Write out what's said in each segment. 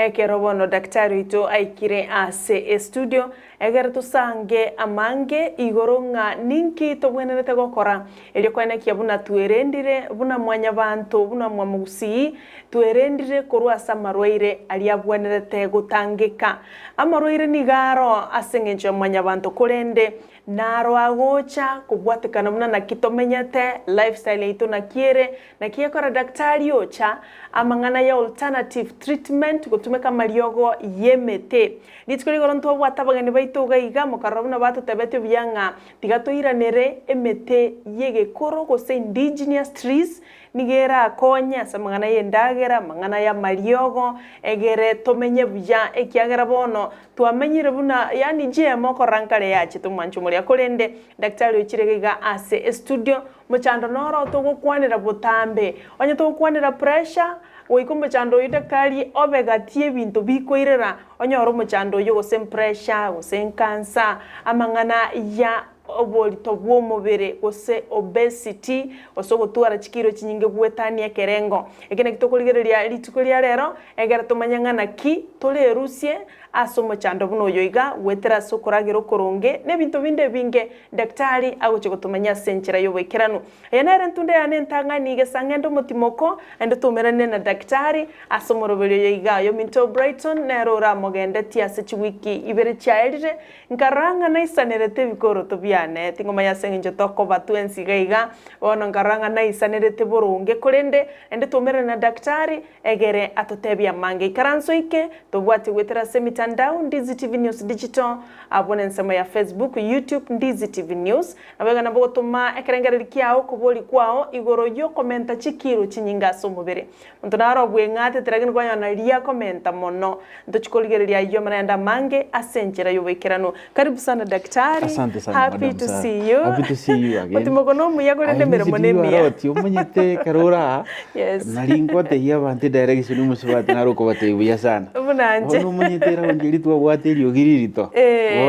ekero bono daktari ito aikire ase studio egere tusange amange igoro nga ninki tobwenerete gokora elio kwene kia buna tuerendire buna mwanya bantu buna mwamusi tuerendire korwa asa marwaire alia bwenerete gutangika amarwaire nigaro asengenje mwanya bantu kurende naro agocha kubwatikana muna na kitomenyete lifestyle ito na kiere na kiekora daktari ocha amangana ya alternative treatment gutumeka mariogo yemete nitsikuri goronto bwatabagani baito gaiga mukarabuna batu tabete byanga tigatoiranere emete yegekoro gose indigenous trees nigera konya samangana yendagera mangana ya mariogo egere tomenye bya ekiagera bono twamenyire buna yani jemo korankare yache tumanchu muri akorende daktari uchiregega ase studio muchando noro tugukwanira butambe onye tugukwanira pressure oikombe chando idakari obegatie bintu bikoirera onye oro muchando yo gose pressure gose cancer amangana ya obolito bw'omubere gose obesity osogotwara chikiro chinyinge gwetania kerengo ekene kitokoligereria litukolia rero egera tumanyangana ki tolerusie asomo chando buno yoiga wetera sokoragero koronge nebintu binde binge daktari agoche gutumanya senchera yobekeranu yanere ntunde yane ntangani gesangendo mutimoko ende tumerane na daktari asomo robelyo yoiga yo minto Brighton nerora mogende tiase chiwiki ibere chairire nkaranga na isanerete bikoro tobiane tingomanya sengenje toko batuensi gaiga ono nkaranga na isanerete boronge kurende ende tumerane na daktari egere atotebia mange karanso ike tobwati wetera semita Ndizi TV News Digital abone nsema ya Facebook, YouTube Ndizi TV News abega nabo tuma ekerengere kiao kuboli kwao igoro yo komenta chikiro chinyinga somubere ntunaro bwengate teragini kwanya na lia komenta mono ndochikoligereria yo manenda mange asenchera yo wekerano karibu sana daktari. Asante sana, happy to see you. Happy to see you again. Mutimogono muyagorende mere monemi ati umanyete karora yes nalingo te ya bante direction musubati naroko bate buya sana ubunanje ono umanyete ra ngiri twa bwaterio giririto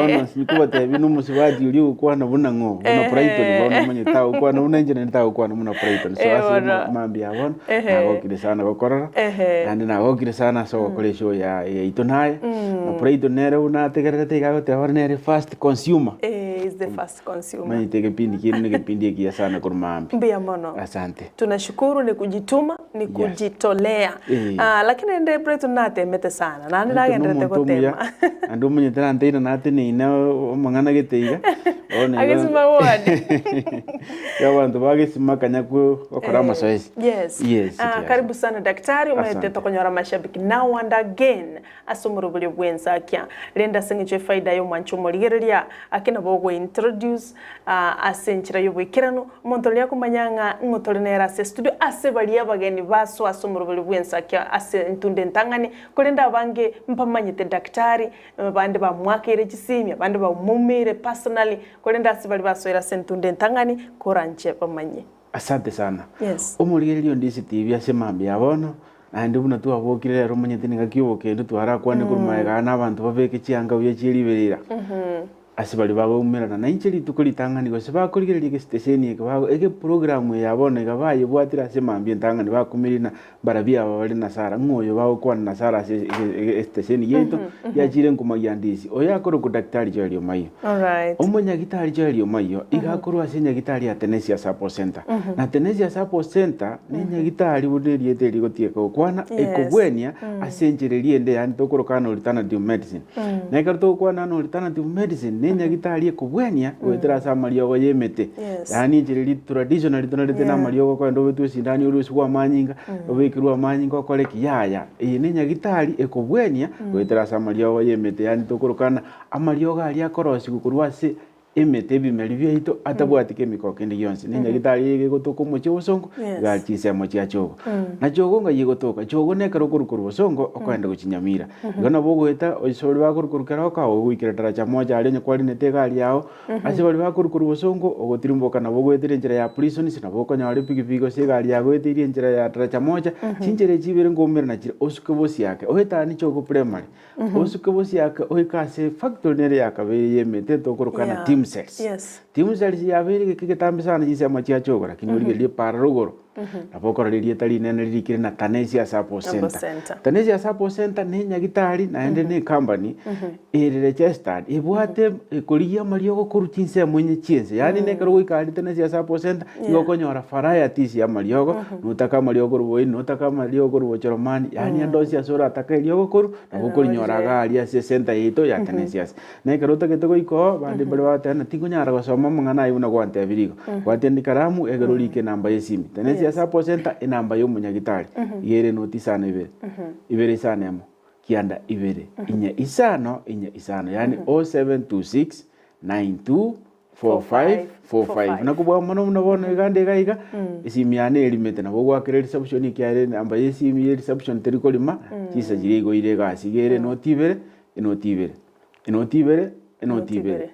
ono sikubate binu musubati uri ukwana bunango buna Brighton ono umanyeta ukwana unenjene nta ukwana muna Brighton so asi mambi abon nagokire sana gokora kandi nagokire sana so kolesho ya itonaye na Brighton nere unategerete gagote hornere fast consumer is the first consumer. Mimi kipindi kile ni kipindi kia sana kwa mambi. Mbia mono. Asante. Tunashukuru ni kujituma, ni kujitolea. Lakini ndio Brighton natemete sana. Na ndagende gutema. Andu munye tena nteina nate ni na mangana geteiga. Agesima wodi. Ya bantu bagesima kanyaku okora masoezi. Yes. Yes. Karibu sana daktari umaete tokonyora mashabiki now and again asomoro buli bwenza kya. Lenda sengiche faida yo manchumo ligereria akina bogo introduce asenchira yo bwekirano monto lya kumanyanga ngotolenera se studio ase bali abageni baso asomoro buli bwenza kya ase ntunde ntangani kolenda bange mpamanyite daktari bande ba mwakire chisimya bande ba mumire personally kolenda ase bali baso era sentunde ntangani koranche pamanye. Asante sana. Yes. Omurigelio Ndizi TV asemambi abono andi buna tu abokire rero manyete ningakiboke ndu twara kwane kurumaega n'abantu babeke chianga uye chiriberera. Asibali babo umerana na incheli tukulitangani go seba kuligereria ke station ye bago ege program yabone gabaye bwatira semambi ntangani bakumirina barabia bali na sara ngoyo bago kwa na sara station yeto yachire nkuma yandizi oya koro ku daktari jali Omayio. All right. Omonya gitari jali Omayio igakoro asenya gitari ya Tenacious support center na Tenacious support center nenya gitari buderi eteri gotieka kwana ekobwenia asenjererie nde yani tokoro kana alternative medicine na ikarto kwana no alternative medicine nenya gitari ekobwenia wetera sa mariogo yemete yani njiriri traditional tonalete na mariogo kwa ndo betu sindani urusi wa manyinga obekirwa manyinga kole kiyaya nenya gitari ekobwenia wetera sa mariogo yemete yani tokorokana amariogo ali akorosi gukurwa se emete bimeri byito atabwatike mikokende yonse nenya gitari yege gotoko moche osongo gachise moche achogo na chogo nga yego toka chogo ne karokuru osongo okwenda guchinyamira ngona bogo eta oisori bakurukuru karoka ogwikira taracha moja ali nyakwali netega ali yao ase bali bakurukuru osongo ogotirimboka na bogo etire njira ya prison sina boko nyale pigipigo se gali yago etire njira ya taracha moja chinjere chibere ngomera na chira osuke bosi yake oheta ni chogo primary osuke bosi yake ohikase factory nere yakabere yemete tokorokana team cells. Yes. timu zali ya vile kikitambi sana jinsi ya machia choko lakini uligelie para rugoro napokora lilie tali nene lilikire na Tenacious Herbal Center. Tenacious Herbal Center ni nyagitari na ende ni company registered ibwate kuliya mariogo kurutinse mwenye chiense yani ne karo ikali Tenacious Herbal Center yokonyora varieties ya mariogo nutaka mariogo rubo nutaka mariogo rubo choromani yani andosi asora ataka mariogo kuru na gukurinyora gali ase center yito ya Tenacious ne karo takete goiko bandi bale batana tingunyara gosoma mungana ibuna gwante abirigo gwate karamu egerulike namba yesimi Tenacious Herbal Center inamba y'umunyagitari yere noti sana ibere sana yamo kianda ibere inya isano yani 0726 92 4545 nakubwa mano mnabona gande gaiga isimiane elimete na bogwa kire reception ikiare namba yesimi reception terikolima kisa jirigo ire gasigere noti ibere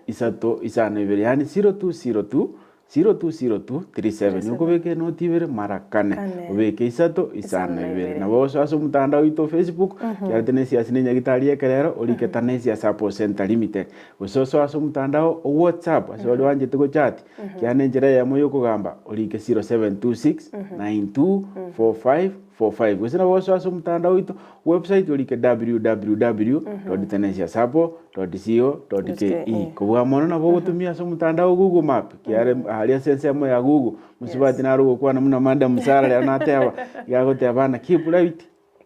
isato isano ibere yani 0202 020237 nukubeke notibere marakane ubeke isato isano ibere na boso aso mutandao ito Facebook ya Tenacious nyagitari ekerero olike Tenacious Herbal Center Limited usoso aso mutandao WhatsApp aso wali wanje tuko chat kiane njira ya moyo kugamba olike 0726924545 kusina boso aso mutandao ito website olike www.tenacioushabo.co.ke kubwa mono na bogo tumia so mutandao Google Map kiare alia sense mo ya Google musibati narugo kwa namuna manda musara na tewa yagote abana keep right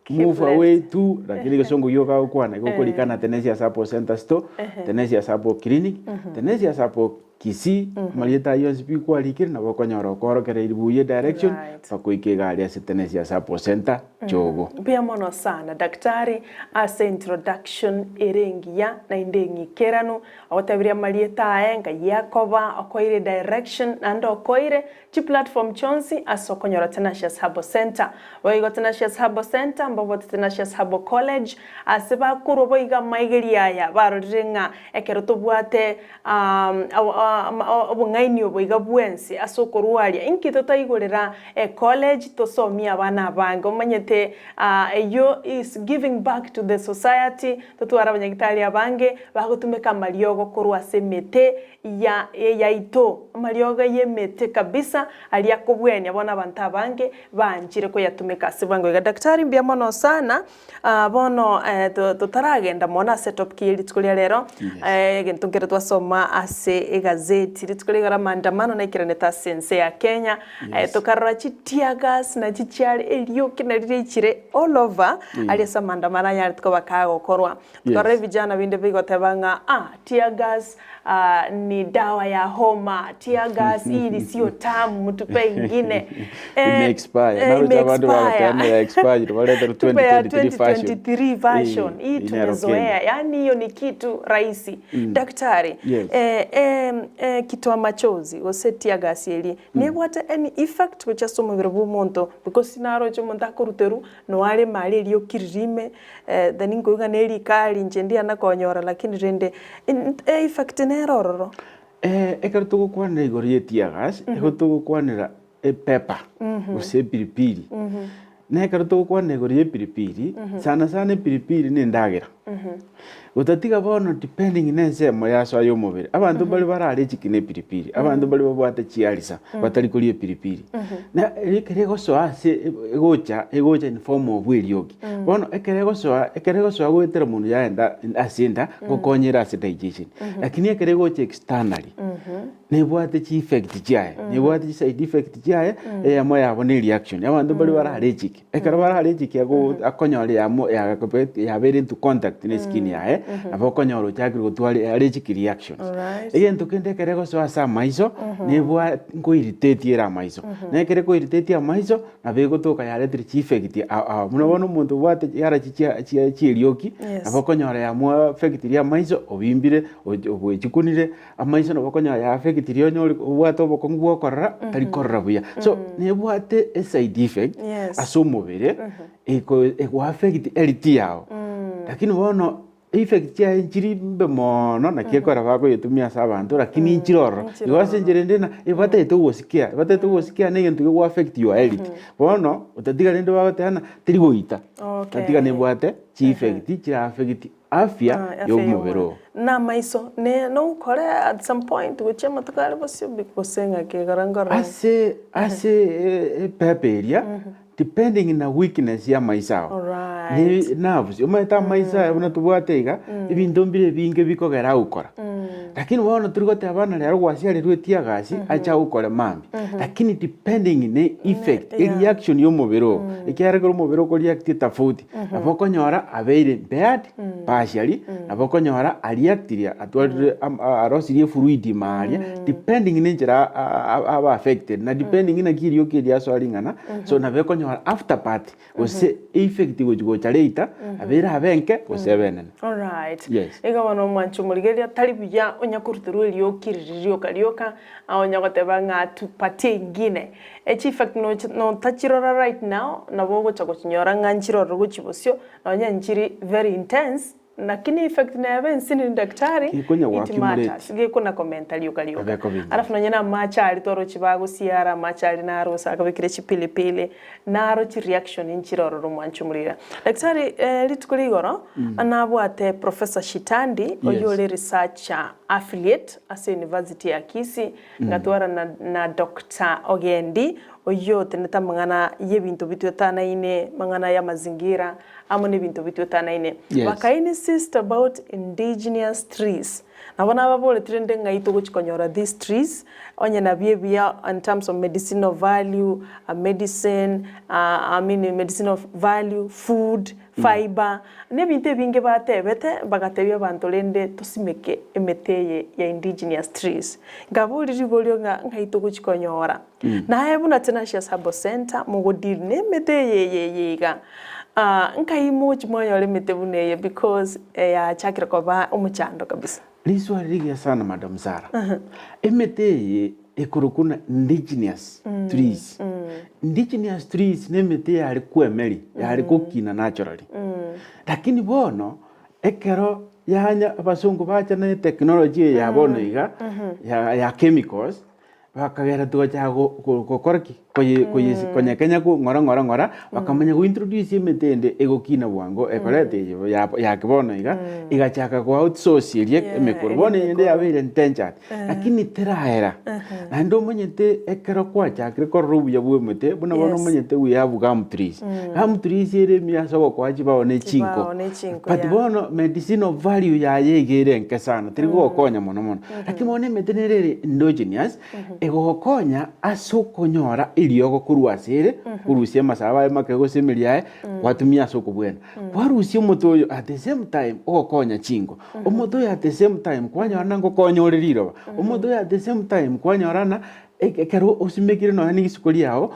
move away to lakini kesongo yoka ukwana ikokolikana Tenacious Herbal Center store Tenacious Herbal Clinic Tenacious Herbal Kisii malieta yonsipi kwa likiri na bakonyoro koro kere ibuye direction fakoike gali ya Tenacious Herbal Center chogo pia mono sana daktari as introduction erengia na indengi keranu awatabiria malieta aenga yakoba akoire direction ando akoire chi platform chonsi asokonyoro Tenacious Herbal Center waigo Tenacious Herbal Center mbobo Tenacious Herbal College aseba kurobo iga maigeria ya barorenga ekero tobwate obungaini oboiga bwensi asokorwaria inkito taigorera college to somia abana bange omanyete yo is giving back to the society totwara abanyagitari abange bagotumeka mariogo korwa semete ya ito mariogo yemete kabisa ali akobwenya bona abantu abange banjire ko yatumeka sibango ga daktari mbia mono sana bono totaragenda mona setup kili tkulia lero gentungere twasoma ase gazeti litkuligara maandamano na ikiraneta sense ya Kenya tokarra chitiagas na chichari elio kinarichire all over aliasa maandamano ya tuko bakago korwa tukarre vijana binde bigotebanga tiagas ni dawa ya homa tiagas hii sio tamu mtupe ingine expire na rutabando ya expire wale 2023 version hii tumezoea yani hiyo ni kitu rahisi daktari kitu machozi osetia gasieli ne what any effect which asomo birbu monto because sinaro cyo monta kuruteru no ale mali liyo kiririme then ngoga neli kali njendia nakonyora lakini rende effect ne rororo ekartugo kwana igorie tiagas ekartugo kwanira pepper ose pilipili ne kartugo kwana igorie pilipili sana pilipili ni ndagira utatiga bono depending nensemo yaso ayo mubiri abantu bali barareki kine pilipili abantu bali babwate chialisa batali kulie pilipili na ekerego so ase egocha in form of weliogi bono ekerego so gwetera mundu yaenda asinda gukonyera ase digestion lakini ekerego externally ne bwate chi effect jaye ne bwate side effect jaye yamo yabo ne reaction abantu bali barareki ekero barareki yago akonyore yamo ya very into contact ne skin yae abokonyoro chakiri gutwali allergic reactions again tukende kerego so asa maiso nebwa ngo irritate era maiso ne kerego irritate ya maiso na bego toka ya electric effect muno bono muntu bwate yara chirioki abokonyoro ya mwa effect ya maiso obimbire obwechikunire amaiso no bokonyoro ya effect ryonyori bwate obokongwo korra tari korra buya so nebwate a side effect asomobere eko affect LT yao lakini bono effect ya injiri mbe mono na kiekora bako yetumia sabantu lakini injiroro igose njirende na ibate tugusikia ne gentu go affect your health bono utatiga nende bagotana tirigoita utatiga ne bwate chi effect chi affect afya yo mubero na maiso ne no kore at some point which matukale bosyo bikosenga ke garangara ase peperia depending na weakness ya maisao ni nerves umeta maisa unatubwatega ibintu mbire binge bikogera ukora lakini wona turigote abana rero gwasiare rwetia gasi acha ukore mambi lakini depending ne effect reaction yo mubiro ikiare ko mubiro ko react tofauti aboko nyora abeire bad partially aboko nyora reactiria atware arosirie fluid maria depending ne jira aba affected na depending na kirio kiria so alingana so na beko nyora after party ose effect go charita abera abenke osebenen. All right. Yes. Ega wano manchu muligeria talibuya onyakuruturu elio kiririo kalioka onyagote nga tupatie ingine. Echi effect no tachirora right now na bogo chako chinyora nganchiroro guchibosyo na onyanchiri very intense. Lakini effect na yabe nsini daktari itimatas kuna commentary ukalioka alafu nanyana macha alitoro chibago siara macha alinaro sakabikire chipilipili naro chi reaction inchiroro rumwanchumurira daktari litukuligoro anabwate Professor Shitandi oyole researcher affiliate ase University ya Kisii ngatwara na Dr. Ogendi oyo teneta mangana yebintu bitutana ine mangana ya mazingira amone bintu bitutana ine bakaini insist about indigenous trees nabona ababole trende ngaito guchikonyora these trees onye na bia in terms of medicinal value medicine medicinal value food fiber ne binte binge batebete bagatebya bantolende tosimeke emeteye ya indigenous trees ngabuli ribolyo ngaito guchikonyora na hebuna Tenacious Herbal Center mugodil ne meteye yega nkaimuchi mwanyo limite because ya chakira kwa umuchando kabisa. Liswa rigia sana Madam Zara. Emete ekurukuna indigenous trees. Indigenous trees nemete yari kuemeri, yari kukina naturally. Lakini bono ekero yanya abasungu bacha na technology ya bono iga ya chemicals bakagera tugacha gokorki koye Kenya ko ngora bakamanya go introduce emetende egokina bwango ekolete ya kibono igachaka go outsource irie emekorbone ende yabire ntenja lakini teraera na ndo monyete ekero kwacha kriko rubu ya bwemete buna bono monyete we have gum trees ere miaso go kwachi baone chinko but bono medicinal value ya yegere nke sana trigo konya mono lakini mone metenerere endogenous egokonya asokonyora iliogo kuruasire kurusia masaba makego semeliae watumia soko bwena kwarusia motoyo at the same time okonya chingo omotoyo at the same time kwanya nango konyoreriro omotoyo at the same time kwanyorana ekero osimekire no hani gisukuri yao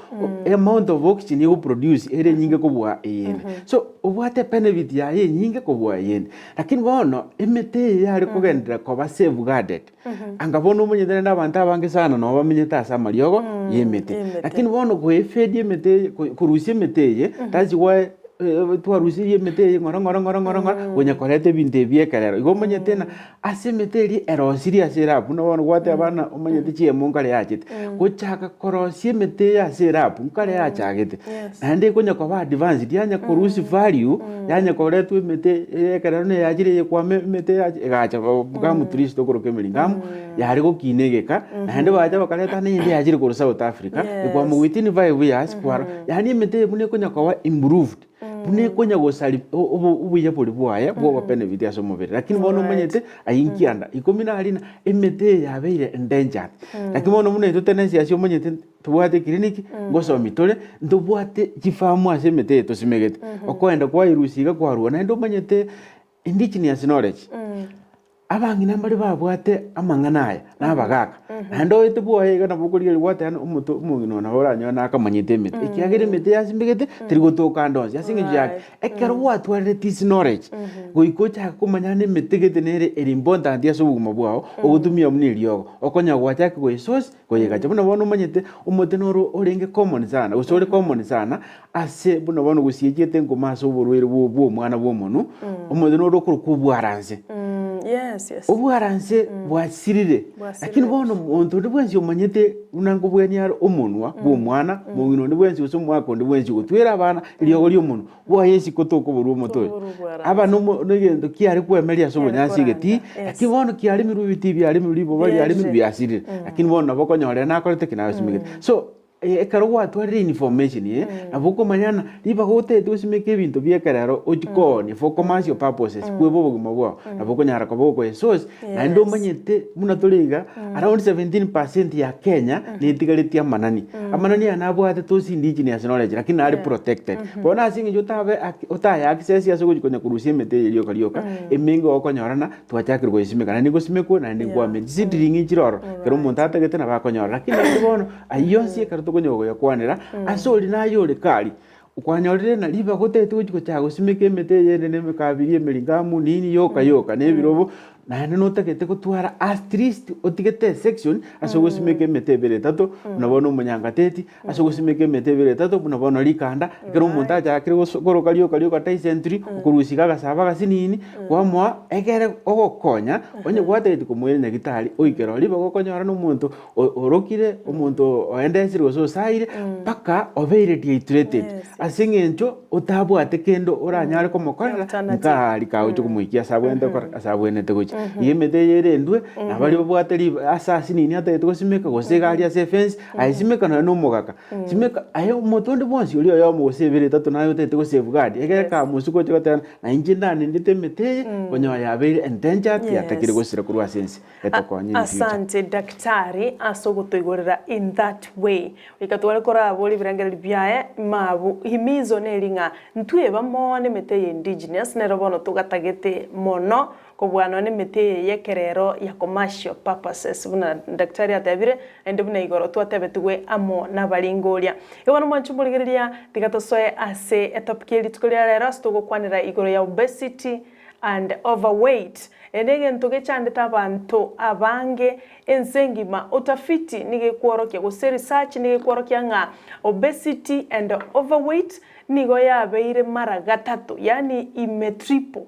amount of oxygen you produce ere nyinge kubwa yene so obwate benefit ya ye nyinge kubwa yene lakini bono emete yari kugendera koba safeguarded angabono munyendera n'abantu abange sana no bamenyeta asama lyogo yemete lakini bono go efedi emete kurusi emete ye that's why twarusirie meteye ngora gonya korete binte biekerero igo monyete na asemeteri erosiria serapu no bono gwate abana omonyete chie munkare yachete gochaka korosie meteye aserapu nkare yachagete nande gonya kwa advance dianya korusi value yanya koretu emete ekerero ne yagire kwa mete egacha gamu trist okoroke melingam yari gokinegeka nande baja bakareta ne yagire ko South Africa kwa mu within 5 years kwa yani mete bune gonya kwa improved bune konya gosali ubuye buri bwaye bwo benefit ya somubere lakini bono manyete ayinkianda ikomina alina emete yabeire endangered lakini bono mune to Tenacious manyete tubwate clinic ngoso mitole ndubwate kifamu ase mete to simegete okoenda kwa irusiga kwa ruona ndo manyete indigenous knowledge abangi nambari babwate amanganaya nabagaka nando itebuaye kana bukuriye bwate ano umuto umugino na oranyo nakamanyite emite ikiagire emite yasimbigete tirigutuka ndonzi yasingi yake ekero watware this knowledge goikocha kumanya ne metegete nere important ya sobuguma bwao ogutumia muniri yogo okonya gwachake go resource goyega buna bono manyete umute noro orenge common sana usore common sana ase buna bono gusiejete ngomaso oborwere bwo mwana bwo munu umute noro kurukubwaranze yes obwaranze bwasirire lakini bono omuntu ndibwenzi omanyete unango bwenyaro omunwa bwo mwana mugino ndibwenzi usomwako ndibwenzi gutwera abana iliyo lyo munu bwa yesi kotoko buru moto aba no ngendo kiari kwemeria sobo nyasigeti lakini bono kiari mirubiti byari muribo bari ari mibyasirire lakini bono bokonyore nakorete kinasimigete so ekaro watware information abuko manyana liba gote tusimeke bintu byekararo okikoni for commercial purposes kwebo buguma bwa abuko nyara ko boko source na ndo manyete muna toliga around 17% ya Kenya ni tigalitia manani amanani anabwate tosi indigenous knowledge lakini ari protected bona asingi jotabe otaya access ya soko konya kurusie mete iliyo kalioka emingo okonyorana twachakirwa isimeka na nigosimeko na ndigwa medisiringi chiroro kero muntata gete na bakonyora lakini bono ayosi konyogo yakwanira asoli nayo lekali ukwanyorire na liba gotete uko cyago simeke mete yene neme kabirie melingamu nini yoka nebirobo na none utakete gutwara at least otigete section asogosimeke mete bere tato unabona umunyangateti asogosimeke mete bere tato unabona likanda kero umuntu aja akire gukoroka lyoka tai century ukurusika gasaba gasinini kwamwa egere ogokonya onye gwatete kumwere nyagitari oikero liba gokonyora n'umuntu orokire umuntu oendesire gososaire paka obeire dehydrated asingenjo utabwate kendo oranyare komokorera nkali kawo cyukumuikia sabwende kora sabwenete gochi yemete yerendwe nabali bwateri assassin ni ate tugosimeka gosega se fence aisimeka no mugaka simeka ayo motonde bonsi uri yo mugosebere tatu nayo tete go safeguard egere ka musuko cyotana na injindani nditemete konyo yabere endangered yatakire gosira kurwa sense etokonye asante daktari asogotoigorera in that way ikatwale kora aboli birangere byaye mabu himizo nelinga ntweba mone mete indigenous nerobono tugatagete mono kobwana ne mete yekerero ya commercial purposes buna daktari atabire ende buna igoro twatebetwe amo nabalingolia ibona mwanchumuligeria tigatosoe ase etopikeli tukolia rero stogokwanira igoro ya obesity and overweight endege ntoge chande tabantu abange ensengima utafiti nige kworokia go research nige kworokia nga obesity and overweight nigo yabeire mara gatatu yani imetriple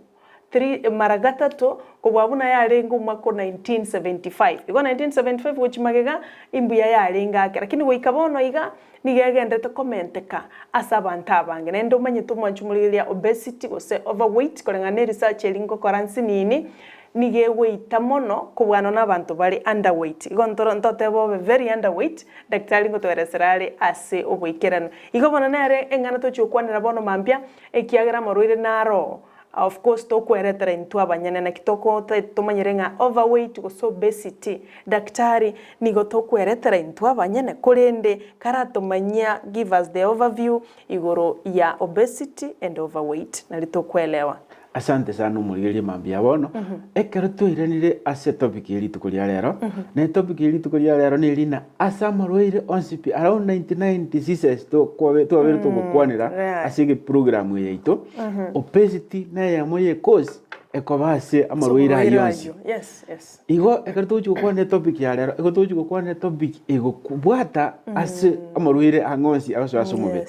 mara gatatu kubwabuna yarenga umwaka 1975 iko 1975 gochimagega imbuya yarenga lakini goikabono iga nigegendete commenteka asabanta abange nendo manyito mwanchumuliria obesity gose overweight korenga research elingo koransi nini nige weita mono kubwana n'abantu bari underweight iko ntote bobe very underweight daktari ngo twereserale ase oboikerano iko bona nere engana to chukwanira bono mambia ekiagera marwire naro of course to kweretera into abanyana na kitoko tumanyirenga overweight go obesity daktari nigo to kweretera into abanyana kurende karatomanya give us the overview igoro ya obesity and overweight na litokuelewa. Asante sana umurigeri mambia bono ekero tuiranire ase topic iri tukuria rero na topic iri tukuria rero ni rina asa marwaire onsipi around 99 diseases to kwabe to abere to gukwanira asige program yeito obesity na ya moye cause ekobase amarwaire ayonsi yes igo ekero tuju kwane topic ya rero ego tuju kwane topic ego kubwata ase amarwaire angonsi aso mobe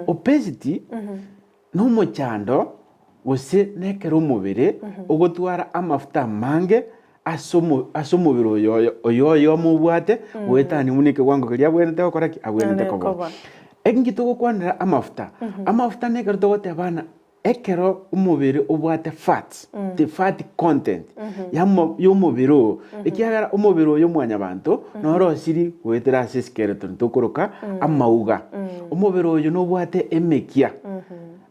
obesity no mochando wose nekero mubere ogotwara amafuta mange asomubiro oyo mubwate wetani munike gwango kya bwente okoraki abwente kobo engito gokwanira amafuta nekero togote abana ekero umubiri ubwate fats the fat content yo mubiro ekiagara umubiro yo mwanya bantu noro siri wetera skeleton tokoroka amauga umubiro yo no bwate emekia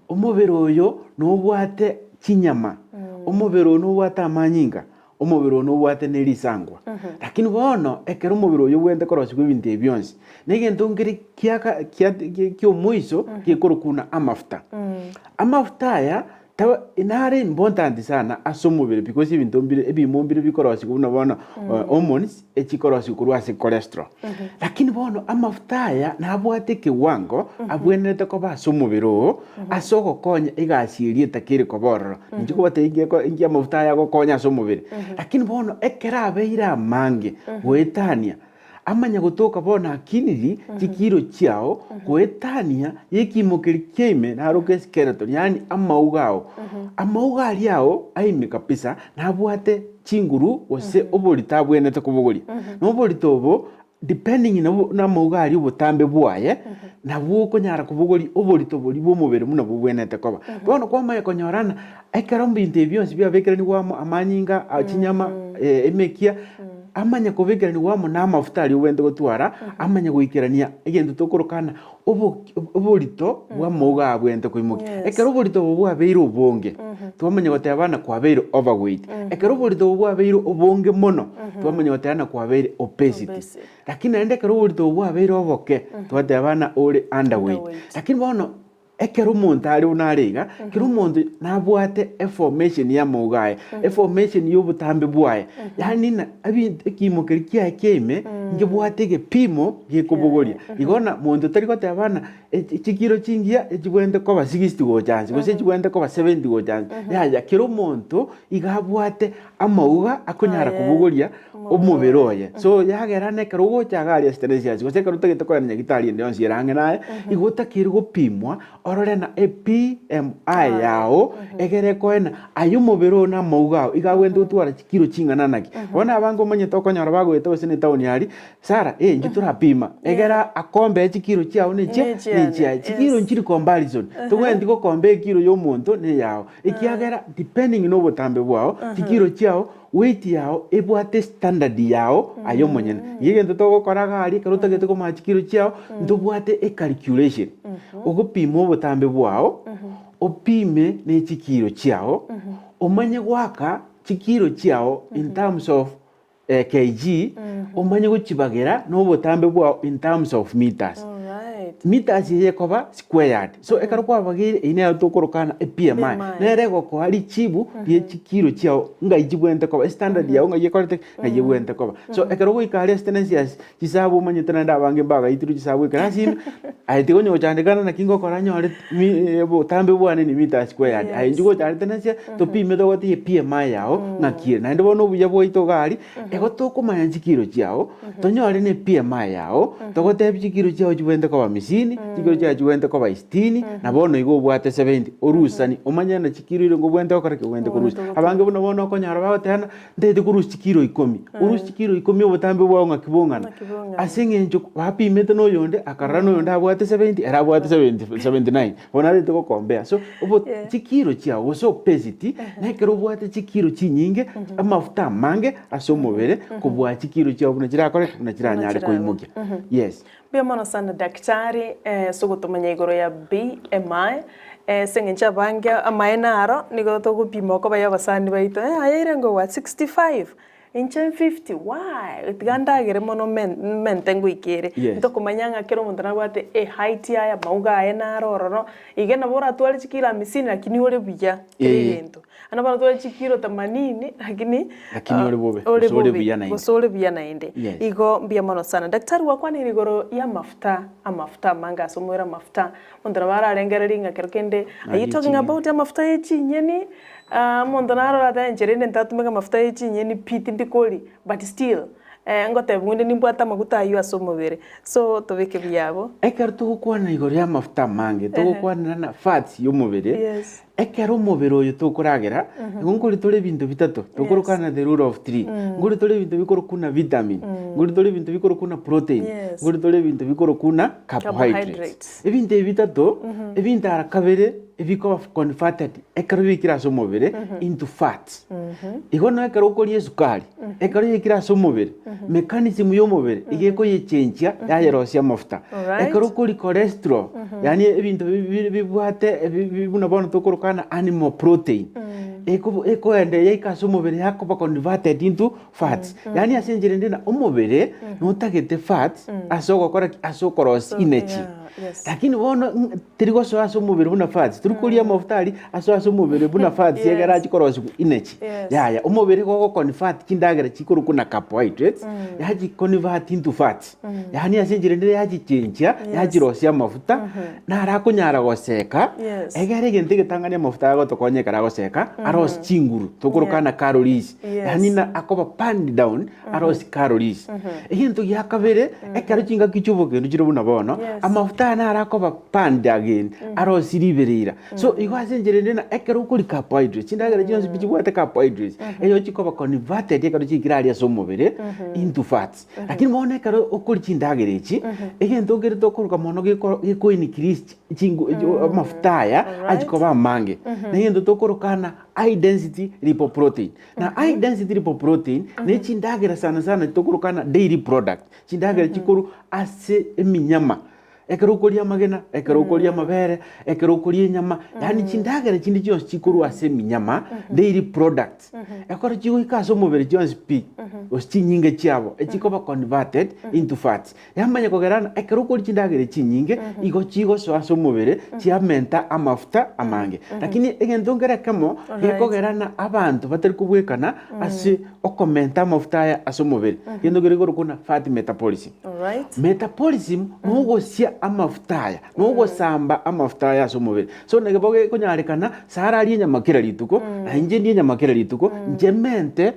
umubiri oyo nobwate kinyama umubiri oyo nobwate amanyinga umubiri oyo nobwate nerisangwa lakini bono ekero umubiri oyo bwente korosi kwibintu ebyonsi negento ngiri kyo muiso kikorokuna amafuta aya tawa inare important sana asomubire because ibintu mbire ebimombire bikorosi kubona bona hormones echikorosi kurwase cholesterol lakini bono amafuta aya nabwate kiwango abwenete ko basomubiro asoko konya igasirie takire kobororo inji kubate ingi amafuta aya gokonya asomubire lakini bono ekera beira mange wetania amanya gutoka bona kiniri chikiro chiao kwetania yekimokeri keme na roke skeleton yani amaugao amaugali yao aime kabisa nabwate chinguru ose oborita bwenete kubogori no boritobo depending na maugali obotambe bwaye nabwo konyara kubogori oborito bori bomubere muna bwenete koba bono kwamaye konyorana ekarombi interviews bya bekerani wamo amanyinga achinyama emekia amanya kubekerani wamo na mafuta ali wende gotwara amanya guikerania egento tokorokana oborito bwa moga bwende kuimuki ekero oborito bwa beiro bonge twamanya gotebana kwa beiro overweight ekero oborito bwa beiro obonge mono twamanya gotebana kwa beiro obesity lakini ende ekero oborito bwa beiro oboke twatebana ore underweight lakini bono ekero umuntu ari unariga kiro umuntu nabwate information ya mugaye information y'obutambe bwaye yani na ekimokeri kya keme ngibwate gepimo gikubugoria igona muntu tari gotebana ekikiro kingia ekibwende ko ba 60 go chance gose ekibwende ko ba 70 go chance ya kiro umuntu igabwate amauga akonyara kubugoria omubero oye so yagerane kero gochagaria Tenacious gose kero tagete ko nyagitari ende onsi range naye igota kiri gopimwa orore na PMI yao egere koena ayumubero na maugao igawende utwara kiro chingana naki bona abango manye tokonyora bagwete gose ne town yari sara ngitura pima egera akombe ekiro chiao ne kiro nkiri comparison tugwendi ko kombe kiro yo muntu ne yao ikiagera depending no botambe bwao kiro chiao weight yao ebwate standard yao ayo monyene yegento togokoraga ari karutagete ko machikiro chiao ndobwate e calculation ogopima obotambe bwao opime ne chikiro chiao omanye gwaka chikiro chiao in terms of kg omanye gochibagera no botambe bwao in terms of meters meters ye koba squared so ekaro kwa bagire ine atokorokana PMI nerego ko ari chibu ye chikiro chiao ngaijibwente ko standard yao ngaye korete ngayibwente ko so ekaro go ikale Tenacious chisabu manyetana ndabange baga itiru chisabu ikarasim aitigo nyo chandikana na kingo koranyo ari botambe bwane ni meters squared ainjugo chari Tenacious to pime do goti PMI yao ngakire na ndo bono buya boito gari ego toko manya chikiro chiao tonyore ne PMI yao togote chikiro chiao chibwente ko misini chikiro cha juwente ko baistini na bono igo bwate 70 orusani omanya na chikiro ngo bwente okara ke bwente kurus abange bono ko nyara batana ndete kurus chikiro 10 urus chikiro 10 obutambe bwa ngakibongana asinge njo bapimete no yonde akarano yonde abwate 70 era bwate 79 bona rete ko kombea so obo chikiro chia oso obesity na kero bwate chikiro chinyinge amafuta mange asomobere ko bwa chikiro chia obuna chira kore na chira nyare ko imokia yes bia mono sana daktari sogotomanya igoro ya BMI sengencha bangya amaenaro nigo to gupima ko baya basani baito ayirengo wa 65 incha 50 why tiganda gere mono mentengo ikere to kumanyanga kero mundana bate height ya mauga enaro roro igena bora twali chikira misini lakini ole buya kirento ana bana twali chikiro 80 lakini ole bobe sole buya naende igo bia mono sana daktari wakwana igoro ya amafuta manga somwera mafuta mundana bara arengereringa kerkende are you talking about amafuta echinyeni mondonaro rata enjerene ntatumeka mafuta echinyeni piti ndikoli but still ngote bunde nimbwata maguta ayo asomobere so tobeke byabo ekerto gukwana igoro ya mafuta mange tugukwana na fats y'umubere ekero umubere oyo tukuragera nguri tole bintu bitatu tukurukana the rule of 3 nguri tole bintu bikorokuna vitamin nguri tole bintu bikorokuna protein nguri tole bintu bikorokuna carbohydrates ebintu bitatu ebintu arakabere ebiko converted ekero bikira somobere into fats igono ekero ukori esukari ekero yikira somobere mechanism y'umubere igeko yechenja yayerosia mafuta ekero ukori cholesterol yani ebintu bibwate bibuna bono tukurukana animal protein eko ende yika somobere yakoba converted into fats yani asenjere ndina umubere notagete fats asoko kora asokoros energy lakini bono tirigo so aso mubiri buna fats turikulia mafutari aso aso mubiri buna fats yegera chikorosi inechi ya umubiri gogo convert kindagera chikuru kuna carbohydrates yaji convert into fats yani asenjire ndire yaji chenja yaji rosia mafuta na arakunyara goseka egere gente gitangania mafuta yago tokonye kara goseka aros chinguru tokurukana calories yani na akoba pan down aros calories egintu yakabere ekaro chinga kichubo kendo chiro buna bono amafuta na arakoba pan again aros riberira so igwasenjire ndina ekero kuri carbohydrates chindagera chino bichibwate carbohydrates eyo chikoba converted ekaro chikiraria so mubere into fats lakini mone ekaro okuri chindagera ichi egento gere tokuruka mono giko increase chingu mafuta ya ajikoba mange na egento tokurukana high density lipoprotein na high density lipoprotein ne chindagera sana tokurukana dairy product chindagera chikuru ase eminyama ekero koria magena ekero koria mabere ekero koria nyama yani chindagera chindi cyose chikuru ase minyama dairy products ekoro chigo ikaso mubere cyose pi ostinyinge cyabo ekikoba converted into fats yamanya kogerana ekero koria chindagera chinyinge igo chigo so aso mubere chiamenta amafuta amange lakini egendongera kamo ekogerana abantu batari kubwekana ase okomenta amafuta ya aso mubere gendongera kuna fat metabolism metabolism nugo sia amafutaya nugo samba amafutaya so mubiri so negeboge kunyarekana sara ali nyamakira lituko na inje ndi nyamakira lituko njemente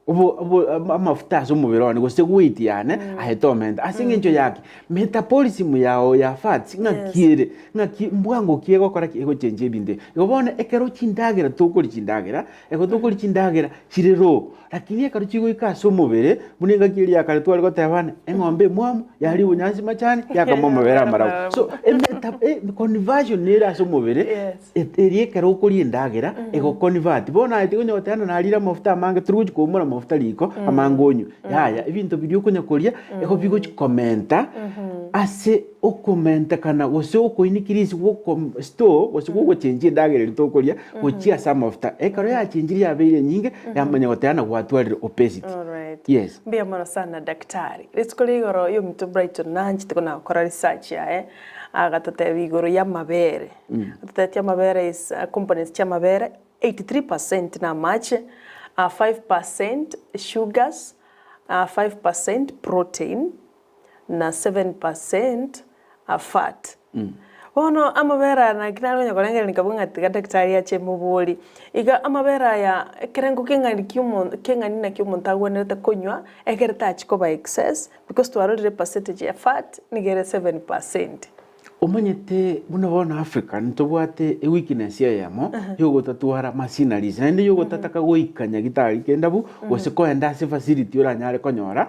ubu amafuta so mubiri wani gose weight yane ahetomenta asingenjo yake metabolism yao ya fats ngakire mbwango kiego kora kiego chenje binde yobone ekero chindagera tokuri chindagera eko tokuri chindagera chirero lakini ekaro chigo ikaso mubiri buninga kiri yakare twari gotebana engombe mwamu yali bunyanzi machani yakamoma bera marawo so conversion nera so mubiri eri ekero kuri ndagera eko convert bona ati kunyotana na alira mafuta mange turuji komora mafuta liko amangonyo yaya ibintu biri kunyakoria eko bigo chikomenta ase okomenta kana wose okoinikirisi wo store wose wo change ndagera litokoria wochia sa mafuta ekaro ya change ya beire nyinge yamanya gotana gwatwarire obesity yes mbia mara sana daktari let's kolegoro yo mito Brighton nanchi tukona kora research ya agatote vigoro ya mabere atete ya mabere is components cha mabere 83% na mache 5% sugars 5% protein na 7% fat Ono amabera na kinalo nyakolengera nikabunga daktari ya chemubuli iga amabera ya kerengo kenga nina kyumo ntagweneta konywa egereta chikoba excess because to already percentage ya fat nigere 7%. Omanyete bunabona Africa ntobwate weakness yamo yogo tatuara machineries na ndi yogo tataka goikanya gitari kendabu gose ko enda se facility oranyare konyora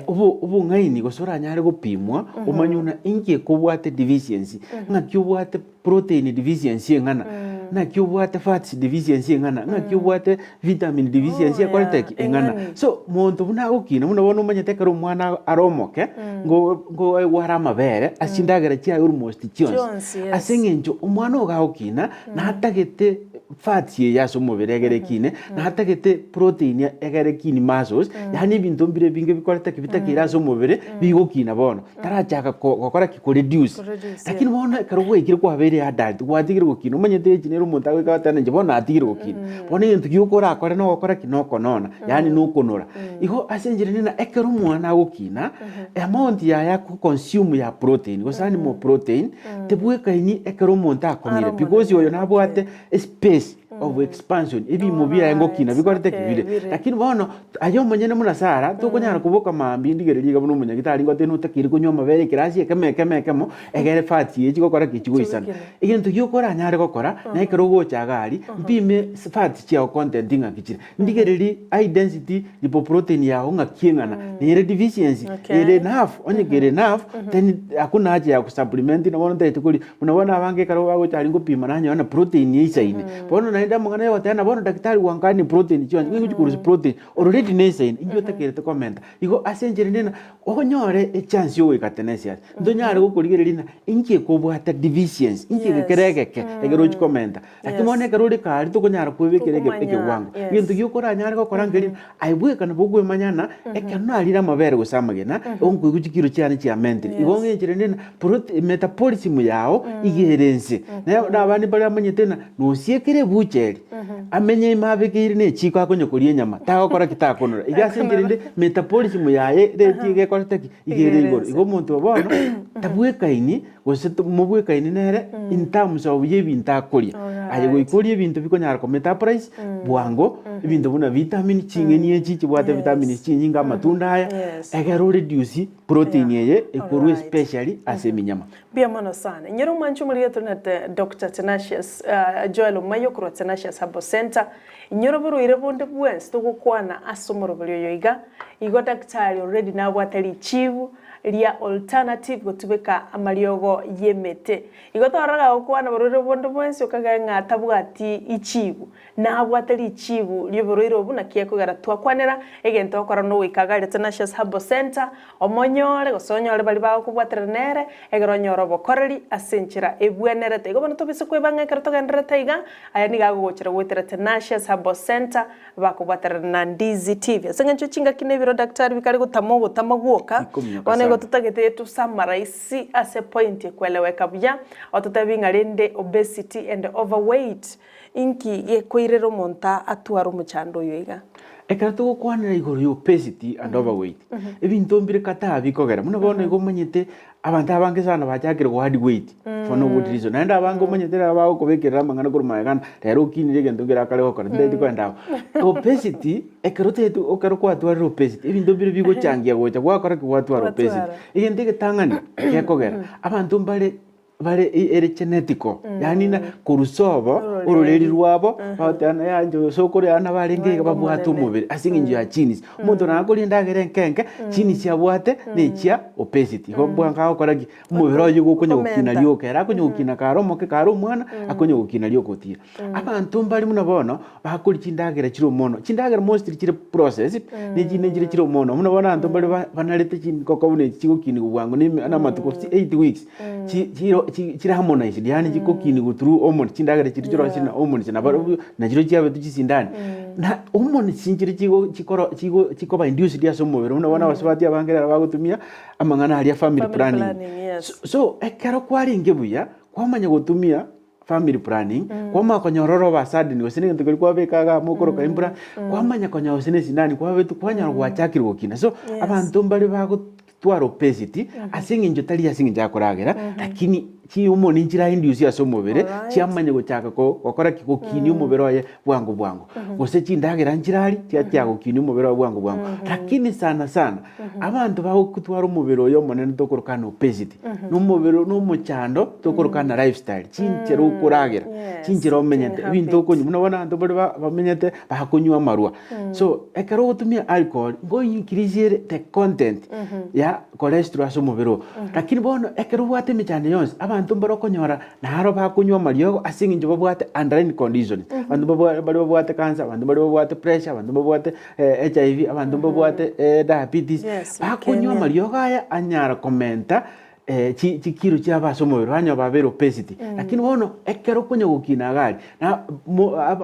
ubu ngaini gosora nyare gopimwa omanyuna inke kubwate deficiency ngakyubwate protein deficiency ngana na kyubwate fats deficiency ngana na kyubwate vitamin deficiency kwaliteki ngana so muntu buna ukina bunabona omanyete karo mwana aromoke ngo wara mabere asindagera chia almost chionse asengenjo umwana ogakina na hatagete fats ya so mubere kine na hatagete protein ya kine muscles yani bintu mbire binge bikoreta kibitakira so mubere bigokina bono tarachaka gukora kiko reduce lakini bona karugwe ikire kwa bere adult gwatigire gukina umanyete kinero umuntu agakatana nje bona atigire gukina bona ibintu gyukora akora no gukora kinoko nona yani nukonora iho asenjire nina ekero umwana agokina amount ya consume ya protein gosani mo protein tebwe kaini ekero umuntu akomire because yoyo nabwate space of expansion ibi mubira yangokina bikorete kibire lakini bono ayo manyene munasara tokonyara kuboka mambi ndigereriga buno munyagitari ngote nutakiri kunywa mabere kirasi ekemekemo egere fati ekigokora kichigo isana igintu gyokora nyare gokora na ekero gochagari mpime fati chia content ngakicire ndigereri high density lipoprotein yaho ngakingana nere deficiency ere naf onyegere enough then akuna haja ya kusupplement na bono tete kuri unabona abange karo bago cyari ngopima nanya na protein yisaine bono na da mangana yote na bono daktari wankani protein chonje ngi kurusi protein already nesen injo takirete comment igo asenjere nena onyore a chance yo wika Tenacious ndonyare gukurigererina inki kubwata deficiency inki gekeregeke egero comment akimone garuri kari tukunyara kwibikirege wangu gintu gyukora nyara gukora ngeri aibweka na bugwe manyana ekano alira mabere gusamagena onku gukiro cyane cya mental igo ngenjere nena protein metabolism yao igerense na abandi bari amanyetena no siekere bucheri amenye imabikiri ne chiko akonye kuriye nyama takokora kitakonora igasenjere metabolism yaye retige korteki igere igoro igo muntu bono tabwekaini goseto mubwekaini nere in terms of yebintu akoria ayo ikorie bintu bikonyara ko metabolize bwango ibintu buna vitamin chingeni echi chibwate vitamin chinyinga matunda aya egero reduce protein yeye ekorwe especially aseminyama bia mono sana nyero manchu muri yetu na Dr. Tenacious Joel Omayio kuro Tenacious Herbal Center nyero buru ire bonde bwens tugukwana asomoro byo iga igo daktari already na bwatari chivu lia alternative gutubeka amariogo yemete igotoraga okwana borore bondo bwensi okaga ngata bwati ichibu na bwatari ichibu lyo bororo buna kieko garatwa kwanera egento okora no wikaga Tenacious Herbal Center omonyore gosonyore bali ba kubwatera nere egero nyoro bokoreri asenchira ebwenerete igo bono tobise kwebanga karato ganderete iga aya niga gochira gwetera Tenacious Herbal Center bakubwatera na Ndizi TV asengancho chinga kinebiro daktari bikari gutamogo tamaguoka nego tutagete tu summarize as a point kweleweka buya otutabinga rende obesity and overweight inki yekoirero monta atwaro muchando yoiga ekarato kwanira igoro yo obesity and overweight ebintu mbire kata bikogera muno bono igo manyete abantu abange sana bachakire go hard weight for no good reason and abange manyete aba kubekera mangana kurumagana rero kinire gento gira kale okora ndeti kwenda obesity ekarato tu okaro kwa atwaro obesity ebintu mbire bigo changia gocha gwakora kwa atwaro obesity igende getangani yakogera abantu mbale ere genetico yani na kurusobo urureri rwabo batana yanjo sokore ana barenge babwata umubiri asinginje ya chinis umuntu nakuri ndagere nkenke chinis yabwate nekia obesity ho bwanga okoragi umubiri oyo gukonya gukina lyoke era konya gukina karomo ke karo mwana akonya gukina lyokotira abantu mbali muno bono bakuri chindagera chiro mono chindagera mostly chire process nejine chiro mono muno bona abantu mbali banarete chinkoko bune chigukini gwango ni na matuko 8 weeks chira harmonized yani chikokini guturu omoni chindagera chiri chiro china omoni china baro na chiro chiabe tuchisindani na omoni chinjiri chiko ba induced ya somobero una wana waswati abangera bagutumia amangana ali family planning so ekero kwari ngebuya kwamanya gutumia family planning kwama konyororo basadi ni osene ntukuri kwa bekaga mukoro ka impra kwamanya konya osene sindani kwa betu kwanya gwachakira gukina so abantu mbali bago twaro obesity asinginjo tali asinginja akoragera lakini chi umoni njira induce ya somobere chiamanye gochaka ko gokora kigokini umubero waye bwangu gose chindagera njirari cyatya gokini umubero bwangu lakini sana abantu baho kutwara umubero yo monene tokorokana obesity n'umubero n'umuchando tokorokana lifestyle chinchero ukoragera chinchero menyete ibintu konyu munabona ando bari bamenyete bahakunywa marwa so ekaro gutumia alcohol go increase the content ya cholesterol somobero lakini bono ekaro bwate michane yonse abantu mbaro konyora naro bakunywa mariogo asinginjo babwate underlying conditions abantu bari babwate cancer abantu bari babwate pressure abantu babwate HIV abantu babwate diabetes bakunywa mariogo aya anyara komenta chikiro cha basomoro hanya babero obesity lakini bono ekero kunyo gukina gari na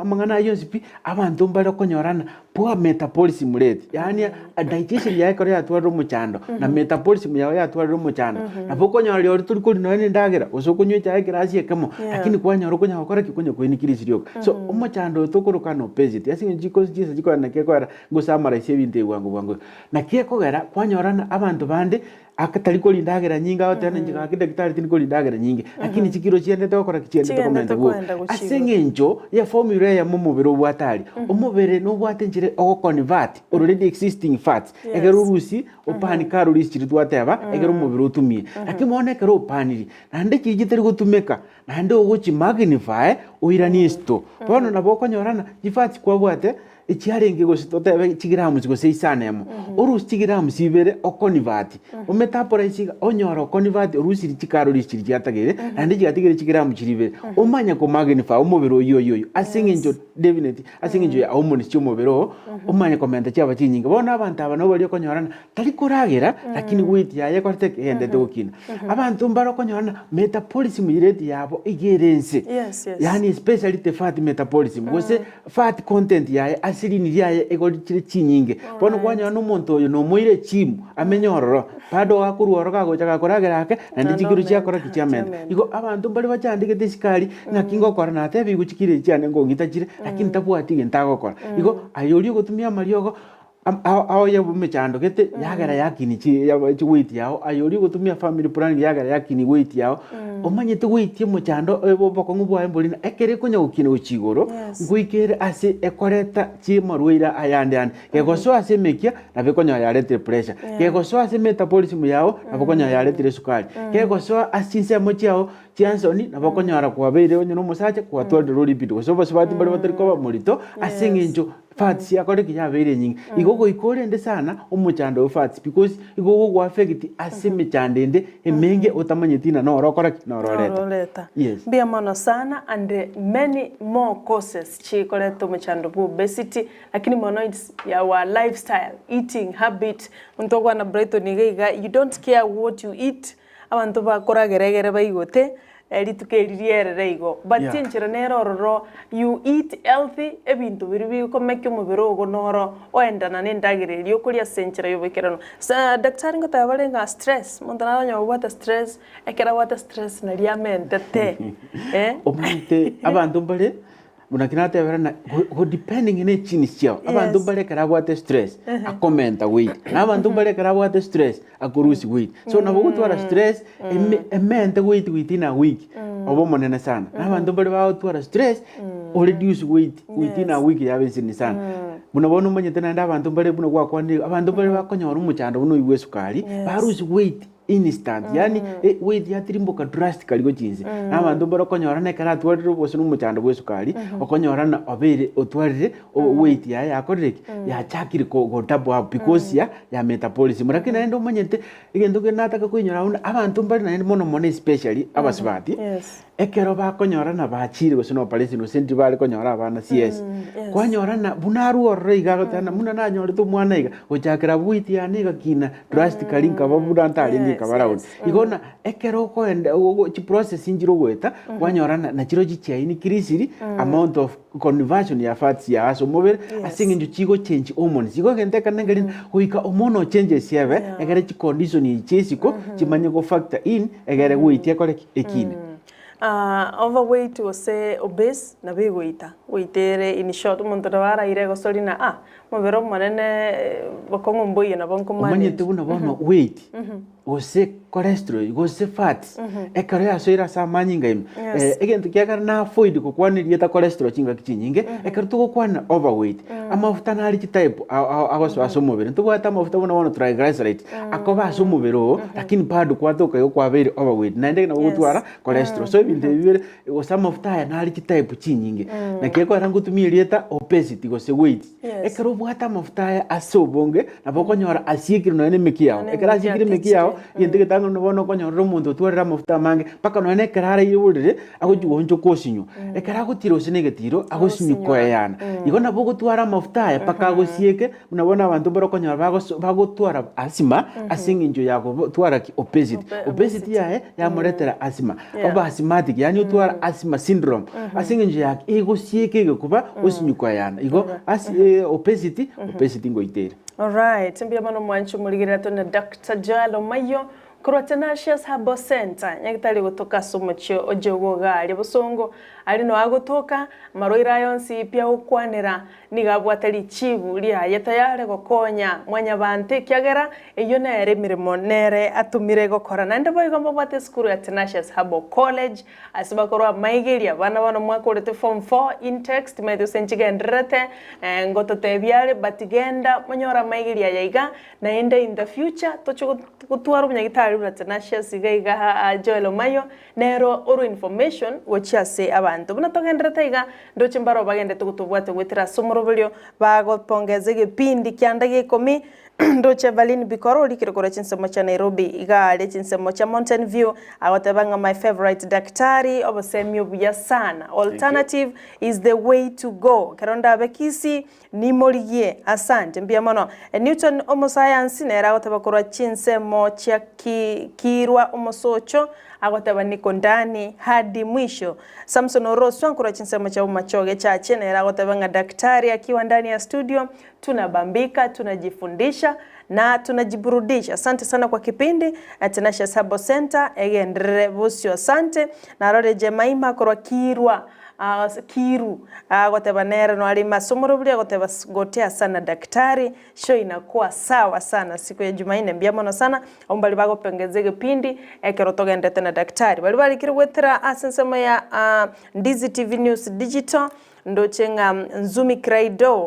mangana yonsipi abantu mbaro konyorana poor metabolism rate yani digestion ya ekoro yatwaro muchando na metabolism yawe yatwaro muchando na boko nyori ori turi kuri none ndagera osokunyo cha ekirasi ekamo lakini kwanyoro kunya gukora kikunyo kwinikirisiri yoka so umuchando tokorokana obesity asinge jiko na kekwara ngusamara isebinte bwangu na kekogera kwanyorana abantu bande akatali ko lindagera nyinga otana njika kidakitari tini ko lindagera nyingi lakini chikiro chiende tokora kichiende tokomenda go asengenjo ya formula ya mumubiro bwatali umubere no bwatenjire o convert already existing fats egerurusi opani calories chiri twateba egero mubiro utumie lakini moneka ro paniri nande kijiteri gutumeka nande ogochi magnify oirani sto bono naboko nyorana jifats kwa bwate ichiarenge gositote chigrams go 6 nemo orus chigrams ibere okonivati ometaporaisiga onyora okonivati orusiri chikarori chiriatagere andi chigatigere chigram chiribe omanya ko magnify omobero yoyo asinginjo definitely asinginjo ya omoni chomobero omanya komenta chaba chinyinga bona abantu abano bari okonyorana tari koragera lakini weight yaye korte ende dokina abantu mbaro okonyorana metabolism rate yabo igerense yani especially the fat metabolism gose fat content yaye acidic yaye egolichire chinyinge bono kwanyorana omonto oyo no moire chimu amenyororo pado gakuruoro gagocha koragera ake andi chikiru chiakora kichiamenda igo abantu mbari bachandike sikali ngakingo kora na tebi guchikire cyane ngo ngitachire lakini tabwati ngentagokora igo ayori gutumia mariogo aho yabumechando gete yagara yakini chi weight yao ayori gutumia family planning yagara yakini weight yao omanyete weight muchando boko ngubwa embolina ekere kunya ukine uchigoro nguikere ase ekoreta chi marwira ayande gegoso ase mekia na bekonya yarete pressure gegoso ase metabolism yao na bekonya yarete sukari gegoso asinse mochi yao chansoni na bakonyara kwabeire onye no musache kwatwade lipido so basibati bali batariko bamurito asinginjo fats yakore kiyabeire nyingi igogo ikorende sana umuchando fats because igogo gwa affect asime chandende emenge otamanyetina no rokora no roleta yes bia mono sana and many more causes chikoleta umuchando bu obesity lakini mono it's our lifestyle eating habit untogwa na Brighton niga you don't care what you eat abantu bakora geregere bayigote elitukeriere igo but tinchira nerororo you eat healthy ebintu biribi ko make umubiro go noro oendana nendagire yo kuria senchira yo bekerano sa daktari ngota balenga stress mondana nyo wata stress ekera wata stress na liamente te omite abantu bale munakinate verana go depending ine chini chao abantu bale kara wata stress a commenta weight na abantu bale kara wata stress a kurusi weight so na bugutwara stress emente weight within a week obo monene sana na abantu bale bautwara stress o reduce weight within a week yabe sini sana munabona umanyete na abantu bale buno kwa kwandi abantu bale bakonyora umuchando buno iwe sukari barusi weight instant yani weight yatirimboka drastically go chinze na abantu barokonyorana kana twarire bose n'umuchando bwesukari okonyorana obere otwarire weight ya yakoreke ya chakire go double up because ya metabolism rakina endo manyete igendo ke nataka kwinyora abantu mbari na mono mono especially abasibati ekero bakonyorana bachire gose no palesi no sentri bale konyora abana CS kwanyorana bunaru orreiga gotana muna nanyore tu mwana iga ochakira weight ya niga kina drastically nkababudantali kabarawo igona ekero ko ende chi process injiro gweta wanyorana na chiro chichaini kirisiri amount of conversion ya fats ya aso mobile asinginjo chigo change hormones igo gente kanengeri huika hormonal changes yave egere chi condition ichesiko chimanye go factor in egere weight yakore ekine overweight was obese na begoita weitere in short montara irego solina mobero manene bakongo mboye na banko mane omanyete buna bono weight ose cholesterol gose fats ekare asoira samanyinga im egento kyakara na avoid ko kwanirie ta cholesterol chinga kichinyinge ekare to kwana overweight amafuta na ali type agoso asomobere to gwata amafuta bona triglycerides akoba asomobero lakini bado kwatoka yo kwabere overweight na ndege na gutwara cholesterol so ibinde bibere osamafuta ya na ali type chinyinge na kyeko rangutumie rieta obesity gose weight ekare bwata amafuta ya asobonge na bokonyora asiekire no ene mekiao ekare asiekire mekiao yende tango no bono konyora omuntu twarira mafuta mange paka no ene karara yibulire agojugo njo kosinyo ekara gutiro sinegetiro agosinyo koyana igona bogutwara mafuta ya paka agosieke unabona abantu baro konyora bagotwara asima asinginjo yago twara obesity yae yamuretera asima oba asthmatic yani utwara asthma syndrome asinginjo yak igosieke kuba osinyo koyana igo obesity ngoitere. All right, mbia mano mwanchu muligira to na Dr. Joel Omayio Korwa Tenacious Herbal Center nyagitali gutoka somocho ojogoga ali busongo ali no agotoka maroira yonsi pia ukwanira nigabwatali chibu lia yetayare gokonya mwanya bante kyagera eyo na ere mirimo nere atumire gokora nande boy gomba bwate skuru ya Tenacious Herbal College asiba korwa maigeria bana mwako rete form 4 in text medo senchiga ndrete ngoto tebyale batigenda monyora maigeria yaiga na ende in the future tocho kutwara munyagitali ari na Tenacious igaiga Joel Omayio nero uru information gochiase abantu buna togendera taiga ndoche mbaro bagende tugutubwate gwitira somorobolio bagopongeze gipindi kyandage 10 ndoche Valin Bikoro likirikora chinsemo cha Nairobi igale chinsemo cha Mountain View agotabanga my favorite daktari obosemyo buya sana alternative is the way to go karonda bekisi ni moligie asante mbia mono Newton omo science nera agotabakora chinsemo cha kirwa omosocho agotaba niko ndani hadi mwisho Samson Oroso ankora chinsemo cha umachoge cha chenera agotabanga daktari akiwa ndani ya studio tunabambika tunajifundisha na tunajiburudisha. Asante sana kwa kipindi Tenacious Herbal Center egendere busio asante na rode Jemaima korwa kirwa kiru goteba nera no ali masomo buli goteba gotea sana daktari show inakuwa sawa sana siku ya Jumanne mbiamono sana ombali bago pengeze kipindi ekero togende tena daktari bali kirwetera asensemo ya Ndizi TV News Digital ndochenga nzumi kraido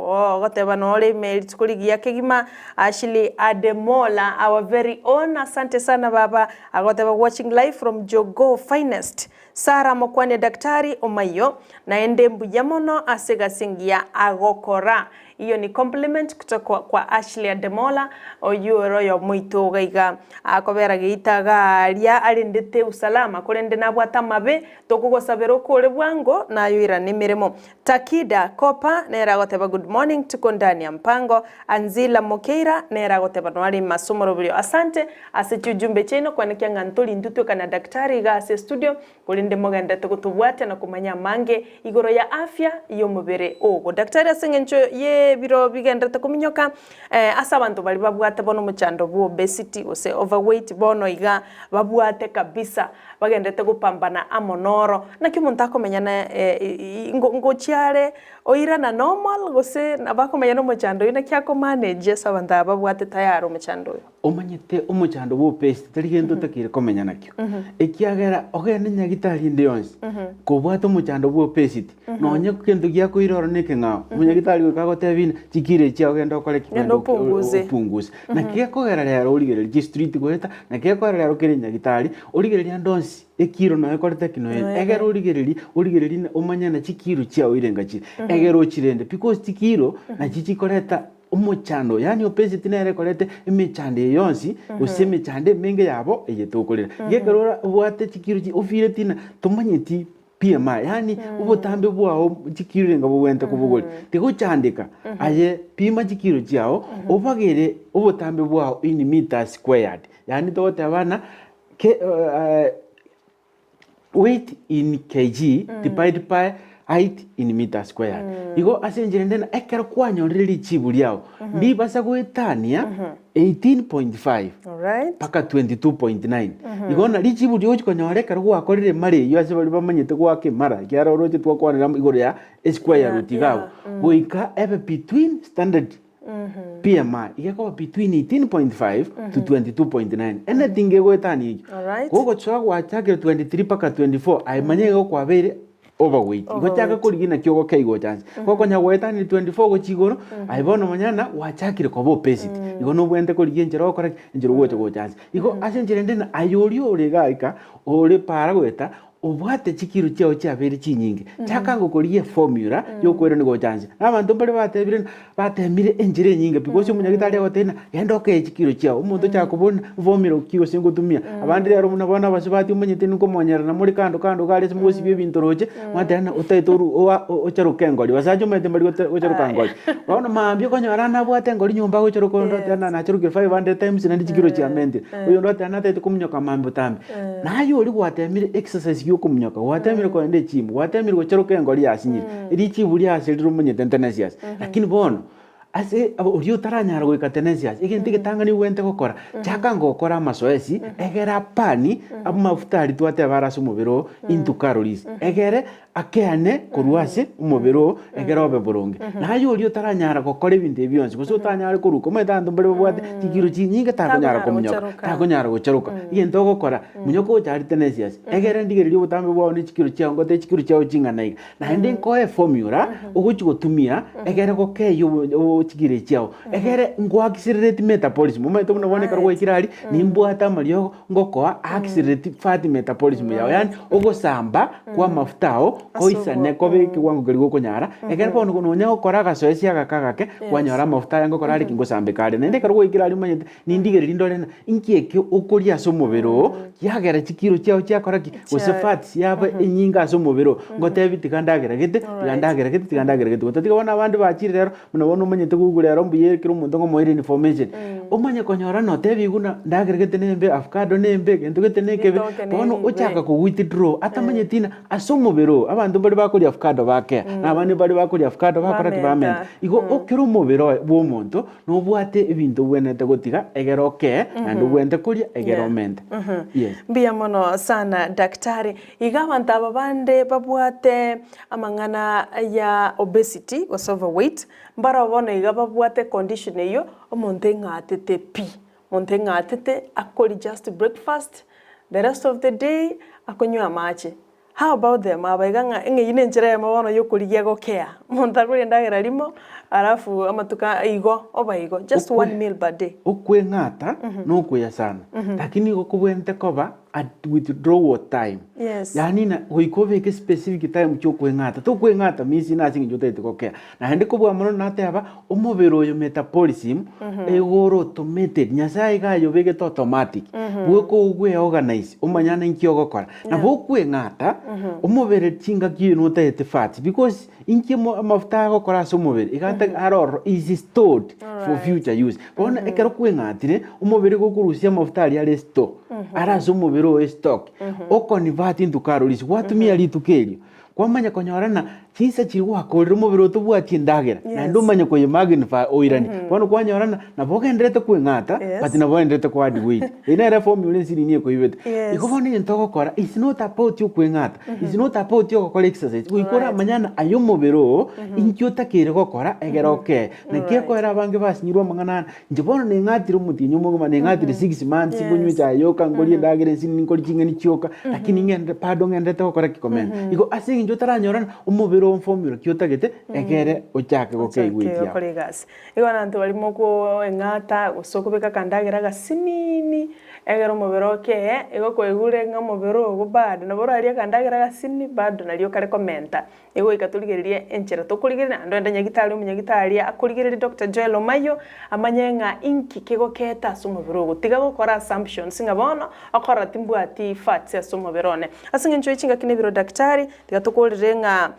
goteba no ole mail tukuligi yake gima Ashley Ademola our very own asante sana baba agoteba watching live from Jogo Finest Sara Mokwani daktari Omayio na ende mbuyamono asega singia agokora iyo ni compliment kutoka kwa Ashley Ademola oyuro yo muito gaiga akobera giitaga ria alindete usalama kurende nabwata mabe tokugosabero kole bwango nayo ira nimiremo Takida Kopa nera goteba good morning tuko ndani ya mpango Anzila Mokeira nera goteba nwali masomoro bulio asante asechujumbe cheno kwanekia ngantoli ndutu kana daktari ga ase studio kulinde moganda tukutubwate na kumanya mange igoro ya afya iyo mubere ogo daktari asengencho ye biro bigenda takuminyoka asa abantu bali babwate bono muchando bu obesity ose overweight bono iga babwate kabisa bagenda takupambana amonoro na kimuntu akomenyana ngochiare oira na normal gose nabakomenya no muchando ina kyako manage sabanda babwate tayaro muchando omanyete umuchando bu obesity tarigendo takire komenya nakyo ekiagera ogende nyagitari ndi yonse kubwate umuchando bu obesity nonye kendo gyako iroro nekenga umunyagitari kakotebina chikire chia ogenda okole kipendo punguze na kekogera rero origereri street goeta na kekogera rero kirenya gitari origereri ndonsi ekiro no ekorete kino egero origereri omanyana chikiro chia oirenga chi egero chirende because chikiro na chichikoreta umuchando yani obesity nere korete imichande yonsi useme chande menge yabo eyetokolera gekerora ubwate chikiro chi ofire tina tomanyeti PMI yani ubutambe bwao chikiro nga bwente kubugoli tikuchandika aye pima chikiro chao obagere ubutambe bwao in meters squared yani tote abana weight in kg divided by height in meters squared igo asenjere ndena ekero kwanyoreri chibuli yao ndi basa gwetania 18.5 alright paka 22.9 igo na lichibuli yo chikonyoreka rwakorire mari yo ase bali bamanyete gwake mara kyara oroche twakwanira igoro ya square root gawo goika ebe between standard PMI igako between 18.5 to 22.9 anything egwetani alright gogo chwa gwachake 23 paka 24 aimanyego kwa bere overweight igochaka kurigina kyogo kaigo chance koko nyagweta ni 24 go chigoro aibono manyana wachakire ko obesity igo no bwente kurigie njero okora njero gocho go chance igo asenjere ndena ayori ore gaika ore para gweta obwate chikiro chao cha bere chinyinge chakango kurigie formula yo kwero ni go chance abantu bali batemire enjire nyinge because umunyagitari agotena endoke chikiro chao umuntu chakubona formula kiyo singutumia abandi rero munabona basibati umunyete nuko monyera na muri kando gale simusi bye bintoroje mwadana utaitoru ocharuke ngoli basajo mete mbali ocharuka ngoli baona mambye konyora na bwate ngoli nyumba ocharuka ndo tena na charuke 500 times na chikiro cha mente uyo ndo tena tete kumnyoka mambo tambe nayo uri gwatemire exercise yo kumnyoka watemire ko ende chimu watemire ko charuke ngoli yasinyire iri chibuli asiriro munyete Tenacious lakini bono ase uriyo taranyara goika Tenacious igenti gitangani wente gukora chaka ngokora masoesi egera pani amafutari twate barasu mubiro into calories egere akeane kuruase umubiro egera obe burungi nayo uriyo taranyara gukora ibindi byonse guso tanyara kuruko metando mbere bwate chikiro chinyinga takonyara kumnyoka takonyara gucharuka igento gukora munyoko cyari Tenacious egere ndigere ryo butambe bwawo ni chikiro cyango te chikiro cyawo chingana na ndi ko formula uguchi gutumia egere ko keyo chigire chiao egere ngo accelerate metabolism umaito muna boneka rwo ikirari nimbwata mario ngokoa accelerate fat metabolism yao yani ogosamba kwa mafutao koisane kobe kiwango kirigo kunyara egere bono kunonya okora gasoesia gakagake kwanyora mafuta yango korari kingosambe kare nende karwo ikirari umanyete nindigere ndorena inkieke okoria somobero yagera chikiro chiao chiakoraki gose fats yabe enyinga somobero ngotebi tikandagera gete gotatiga bona abandi bachire rero munabona umanyete kugurera mbuye kiro muntu ngo moire information umanye konyora no tebi guna ndagera gete nembe avocado nembe gento gete nekebe bono uchaka ku withdraw atamanyetina asomobero abantu bari bakuri avocado bake nabandi bari bakuri avocado bakora kibamenta igo okiro mobero bo muntu no bwate ebintu bwenete gotiga egeroke and ubwente kuria egeromente yes mbia mono sana daktari igabanta ababande babwate amangana ya obesity or overweight mbara bona igababwate condition eyo omonte ngatete monte ngatete akori just breakfast the rest of the day akonywa amache. How about them? Abaiga ngeyine njira ya mabono yo kurigia gokea monta kuri ndagira limo alafu amatuka igo obaigo just one meal per day okwe ngata no kuya sana lakini gokubwente koba at withdrawal time yani na goikove ke specific time cyo kwengata to kwengata misi na singi jotete gokea na hende kubwa mono nateba omobero yo metabolism egoro automated nyasai ga yo bege automatic bweko ugwe organize umanyana inkyo gokora na bokwe ngata omobere chinga kino tete fat because inkimo amafuta gokora somobere igata aror is stored for future use bona ekero kwengatire omobere gokurusia amafuta ali ale store ara somobere o stock o convert into calories watumia litukelio kwamanya konyorana chinsa chiwa kolero mobero to bwati ndagera na ndo manya ko magnify oirani bono kwanyorana na boga ndrete kwengata but na boga ndrete kwa add weight ina re formula siri ni ko ibet ikoboni ntoko kora is not about you kwengata is not about you ko exercise uikora manyana ayo mobero inkyota kere gokora egeroke na kieko era bange basinyirwa mangana njibono ne ngatire mutinyo mugo ne ngatire 6 months bunyu cha yoka ngori ndagere sini ngori chingeni chioka lakini ngende pardon ndrete gokora kikomen iko asingi njotara nyorana umobero formula kyotagete egere ochake gokeigwitia kolegas igona ntu balimo ko engata usokubeka kandagera gasinini egero mobero ke ego kwegure nga mobero go bad na boro ali kandagera gasini bad na lyo kare komenta ego ikatuligererie enchera tokuligerera ndo ndanya gitali umunyagitali akuligerere Dr. Joel Omayio amanyenga inki kego keta sumobero gutiga gukora assumptions ngabona akora timbwati fats ya sumoberone asinge ncho ichinga kinebiro daktari tigatukolere nga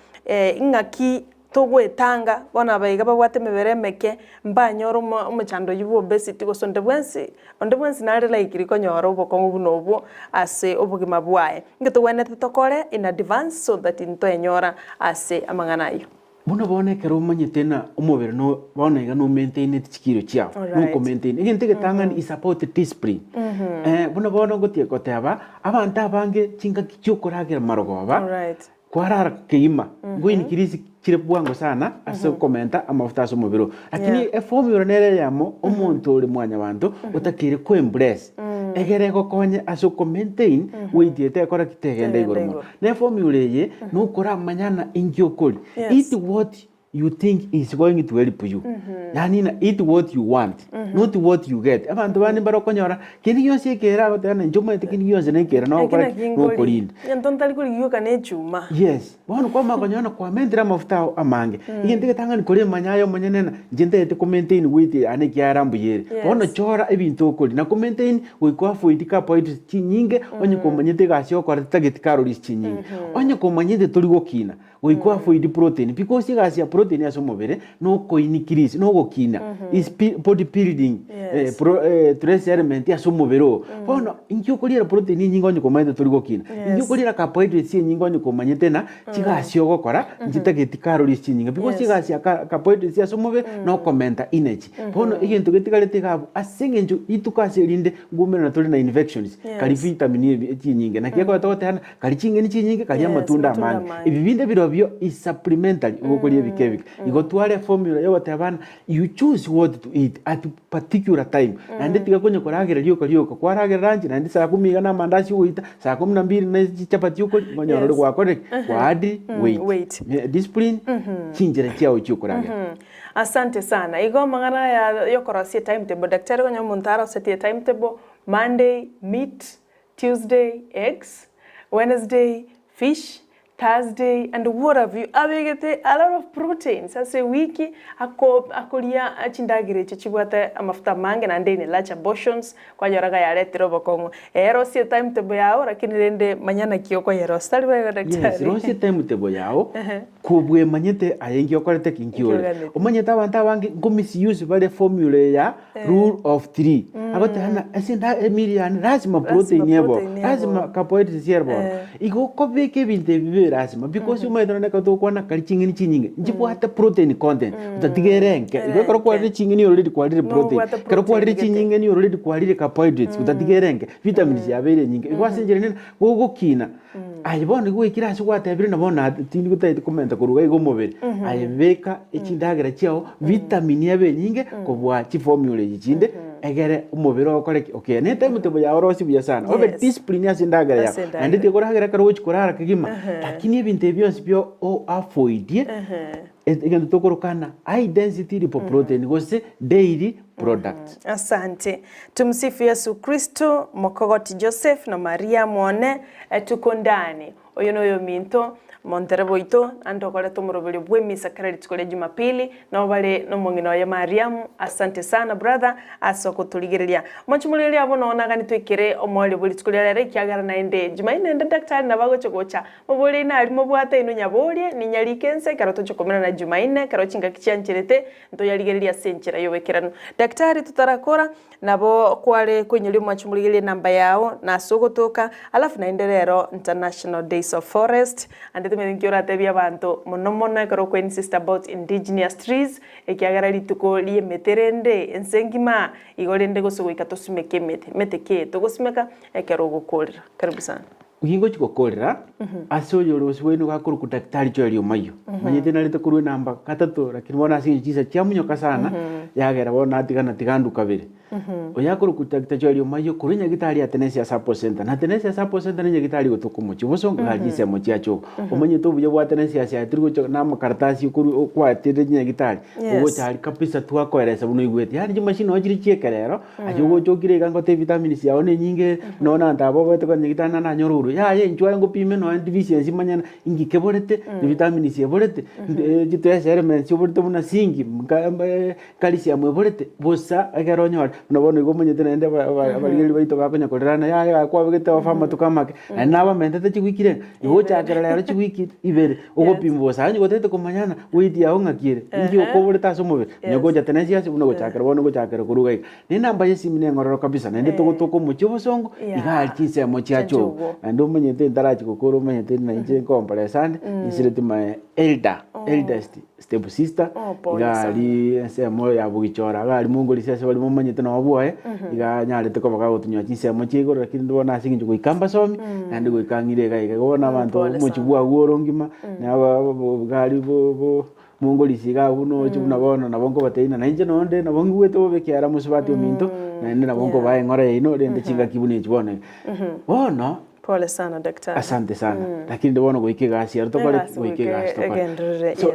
ingaki togwetanga bona baiga babwate mebere meke mbanyoro umuchando yubo obesity gosonde bwensi nare like riko nyoro bokongo bunobo ase obugima bwae ngitugwene tutokore in advance so that into enyora ase amanganayo Bona bone kero manyetena umobere no bona iga no maintain chikiro chiao no ko maintain iginte getangani is about discipline bona bona gotie koteba abantu abange chinga kichukuragira marogoba kwarara keima gwini kirisi chire bwango sana ase komenta amafuta so mobero lakini formula nere yamo omuntu uri mwanya bantu utakire ko embrace egere ko konye aso maintain weight yete akora kitegende igoromo ne formula ye no kora manyana ingyokoli eat what you think is going to help you yani na eat what you want not what you get abantu bani barokonyora kini yose kera gotana njuma kini yose ne kera no kwa no kolinda entonta kuri yuka ne chuma yes bono kwa makonyona kwa mendira mafuta amange igende tangani kore manyayo manyenena njende te maintain weight ane kyarambu yere bono chora ebintu okoli na maintain we kwa food carbohydrates chinyinge onye ko manyete gasyo kwa target calories chinyinge onye ko manyete tuli gokina we kwa food protein because gasya protein ya somobere no ko inikirisi no gokina is body building trace element ya somobero bono inkyo kolira protein nyingo onye ko manyete tuli gokina inkyo kolira carbohydrates nyingo onye ko manyete na chigasyo gokora njitageti calories chinyinga because gasya carbohydrates ya somobere no commenta energy bono igento getigalete gabo asenge nju itukaserinde ngumena na tuli na infections kali vitamin chinyinga na kieko totana kali chingeni chinyinga kali amatunda amani ibibinde birobyo is supplementary ukolie bikebika igotwale formula yo batabana you choose what to eat at particular time and tiga konye koragera lyoko kwaragera ranji na ndi saa 10 na mandazi uita saa 12 na chapati uko ngonyoro kwa kore kwa adi weight discipline chinjira chao chukuragera Asante sana. Igo mangana ya yokora si timetable. Daktari kwa nyamuntara useti timetable. Monday, meat. Tuesday, eggs. Wednesday, fish. Thursday, and what have you? Abegete a lot of proteins. Sasa wiki akolia achindagire chichibwate amafuta mange na ndene large abortions kwa yoraga ya letero bokongo. Ero si timetable yao lakini rende manyana kioko yero. Stari wa daktari. Yes, ro si timetable yao. Kubwe manyete ayengi okorete kinkiole. Omanyeta wanta wangi ngomisi vale formula ya rule of 3. Agote hana asinda emilian lazima protein yebo. Lazima carbohydrates yebo. Igo kobeke binte bibe lazima because you might not go to kwana kali chingini chinyinge. Njipo hata protein content. Utatigerenke. Igo karo kwa chingini already quality protein. Karo kwa chinyinge ni already quality carbohydrates. Utatigerenke. Vitamins yabere nyinge. Igo asinjere nene gogo kina. Ayibona igo ikira aswate abire nabona tindi gutaite komenta kuruga igo mobere. Ayibeka echindagera chiao vitamin yabe nyinge kobwa chi formula yichinde egere umubiri okoreke okay ne timetable ya orosi buya sana obe discipline yasindagera ya andite koragera karo uchikorara kigima lakini ibintu byose byo o avoid egendo tokorokana high density lipoprotein gose daily product. Asante. Tumsifu Yesu Kristo. Mokogoti Joseph na Maria Mwone tuko ndani oyo yo minto Monterebo ito andokole tumurubiri bwemisa karali tukole Jumapili na obale no mongino ya Mariam. Asante sana brother asoko tuligerelia machumulili abo nona gani twekere omwali buli tukolera rekyagara na ende Jumaine ende daktari na bago chogocha mobole na ali mobwata ino nyabolie ni nyalikense karoto chokomena na Jumaine karo chinga kichanchelete ndo yaligerelia senchera yowekerano daktari tutarakora nabo kwale kwenyuli machumulili namba yao na sogotoka alafu naendelero International Days of Forest and tumeninkiora tebia bantu monomona karo ko insist about indigenous trees ekiagara lituko liemeterende ensengima igolende gosugo ikatosumeke meteke togosimeka ekero gukorera karibu sana uhingo chikokorera asoyo roswenu gakuru kudaktari cyo ali Omayio manyete nalite kurwe namba katatu lakini bona asinjisa cyamunyoka sana yagera bona atigana tigandu kabere oyakuru kudaktari cyo ali Omayio kurinya gitari ya Tenacious Support Center na Tenacious Support Center ninye gitari gotukumo chibosongo hajise mo cyacho omanyete ubuye bwa Tenacious ya tirigo cyo na makaratasi kuri kwa tirenya gitari ugo cyari kapisa twakoeresa buno igwete yani jimashino ogiri chiekerero ajugo chokire gango te vitamins yawo ne nyinge nona ndabo bote kwa nyigitana na nyoruru ya ye njwara ngo pime no deficiency manyana ingike borete ni vitamins yeborete jito ya elements yeborete buna singi calcium yeborete bosa agaronyora nabone go manyete nende abarigeri baito bakonya korana ya kwa begete ofama tukamake naba mentete chigwikire igo chakerera ro chigwiki ibere ugo pimbosa anyi gotete komanyana witi ya ongakire ingi okoboreta somobere nyogo Tenacious buno go chakera bono go chakera kuruga ni namba yesimine ngororo kabisa nende toko muchibosongo igachise mo chiacho ando manyete ndarachi kokoro manyete na inje kompresande isirete ma elder step sister gali semo ya bugichora gali mungoli sese bali mumanyete na wabuae iga nyarete ko bakago tunywa chisemo chigo lakini ndona singi go ikamba somi nandi go ikangire ga igona abantu muchibua gorongima na gali bo mungoli siga uno chibuna bona na bongo bateina na inje nonde na bongo weto bekiara musubati ominto na ende na bongo bae ngore ino rende chinga kibune chibone bono pole sana daktari asante sana lakini ndibona go ikigasi arutokore go ikigasi to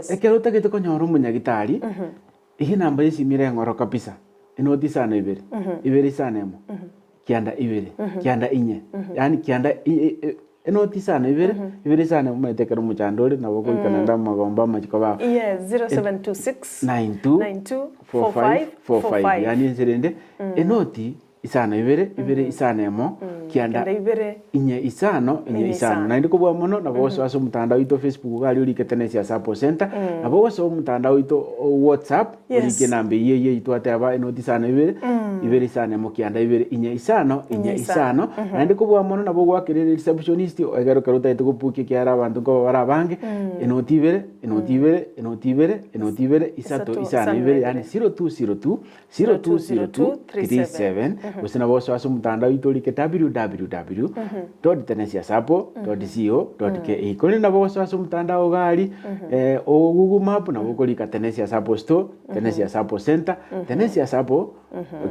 so ekero tagete ko nyoro munyagitari ihe namba yesimire ngoro kabisa inoti sana ibere sana emo kianda ibere kianda inye yani kianda enoti sana ibere sana mumetekero muchandore na boko ikananda magomba machikoba 0726 924545 yani nserende enoti isano ibere isano emo kianda inye isano na ndiko bwa mono na boso aso mutandao ito Facebook gali uri Tenacious Support Center na boso mutandao ito WhatsApp uri nambe ye ito ataba enoti isano ibere isano emo kianda ibere inye isano na ndiko bwa mono na bogo akere receptionist egero karuta ito kupuke kiara abantu ko barabange enoti ibere isato isano ibere yani 0202 usina boso aso mutandao ito uri www.tenacioussupport.co.ke kone na boso aso mutandao gali o Google Map na bokoli ka Tenacious Support Store Tenacious Support Center Tenacious Support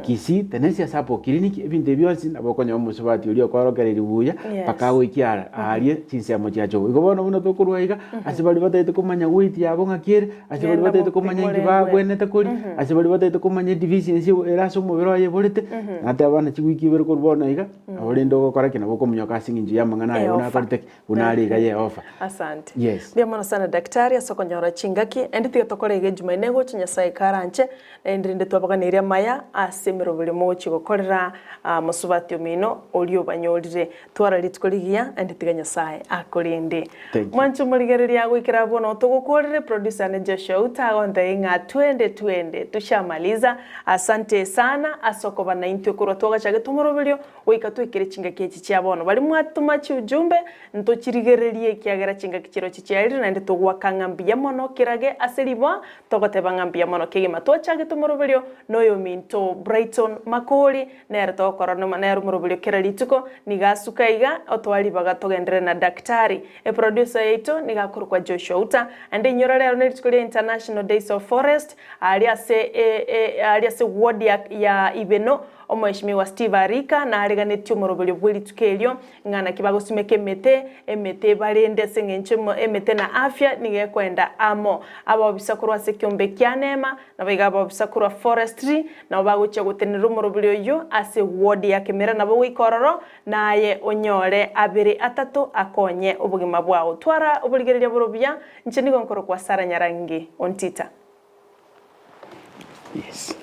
Kisii Tenacious Support Clinic ebinte byonsi na bokonya omusubati uri okwarokere ribuya pakago ikiara arie chinsemo chiacho igobona muno tokurwaiga asibali bataite kumanya kumanya weight yabo ngakire ase bari bataite kumanya ingiba gwenete kuri ase bari bataite kumanya deficiency eraso mubiro aye borete ate abana chigwiki bere kurbona iga aborinde gukora kina bokumenya kasi nginji ya mangana ayo na korite unari ga ye offer. Asante. Yes. Bia mana sana daktari asokonyora chingaki endi tiga tokorege jumaine go chinya sai karanche endi ndi twabaganiria maya asemero buli mochi gokorera musubati omino olio banyorire twara litkoligia endi tiga nyasai akorinde mwanchu muligereria gwikira bono tugukorere producer ne Joshua utagonda inga 2020 tushamaliza. Asante sana asoko bana intyo kurwa twagachage tumoroberio wika twikire chingaki echi chia bono bali mwatuma chi ujumbe ntochirigererie kiagera chingaki chiro chichiarire na ndi tugwakangambia mono kirage aseribwa togoteba ngambia mono kigima twachage tumoroberio noyo minto Brighton Makori nere tokorona manero moroberio kirarituko nigasuka iga otwali baga togendere na daktari producer yetu nigakurukwa Joshua Uta ande nyorare rero nitikulia International Days of Forest aliase ward ya Ibeno omweshimiwa Steve Arika na ariganetio moroberio bwili tukelio ngana kibago simeke emete barende sengenchemo emete na afya nigekwenda amo aba bisakurwa sekiombe kyanema na biga aba bisakurwa forestry na baguche gutenera moroberio yo ase ward ya Kemera nabo wikororo naye onyore abiri atatu akonye ubugima bwao twara ubuligereria borobia ncheni gonkoro kwa Sara Nyarangi ontita. Yes.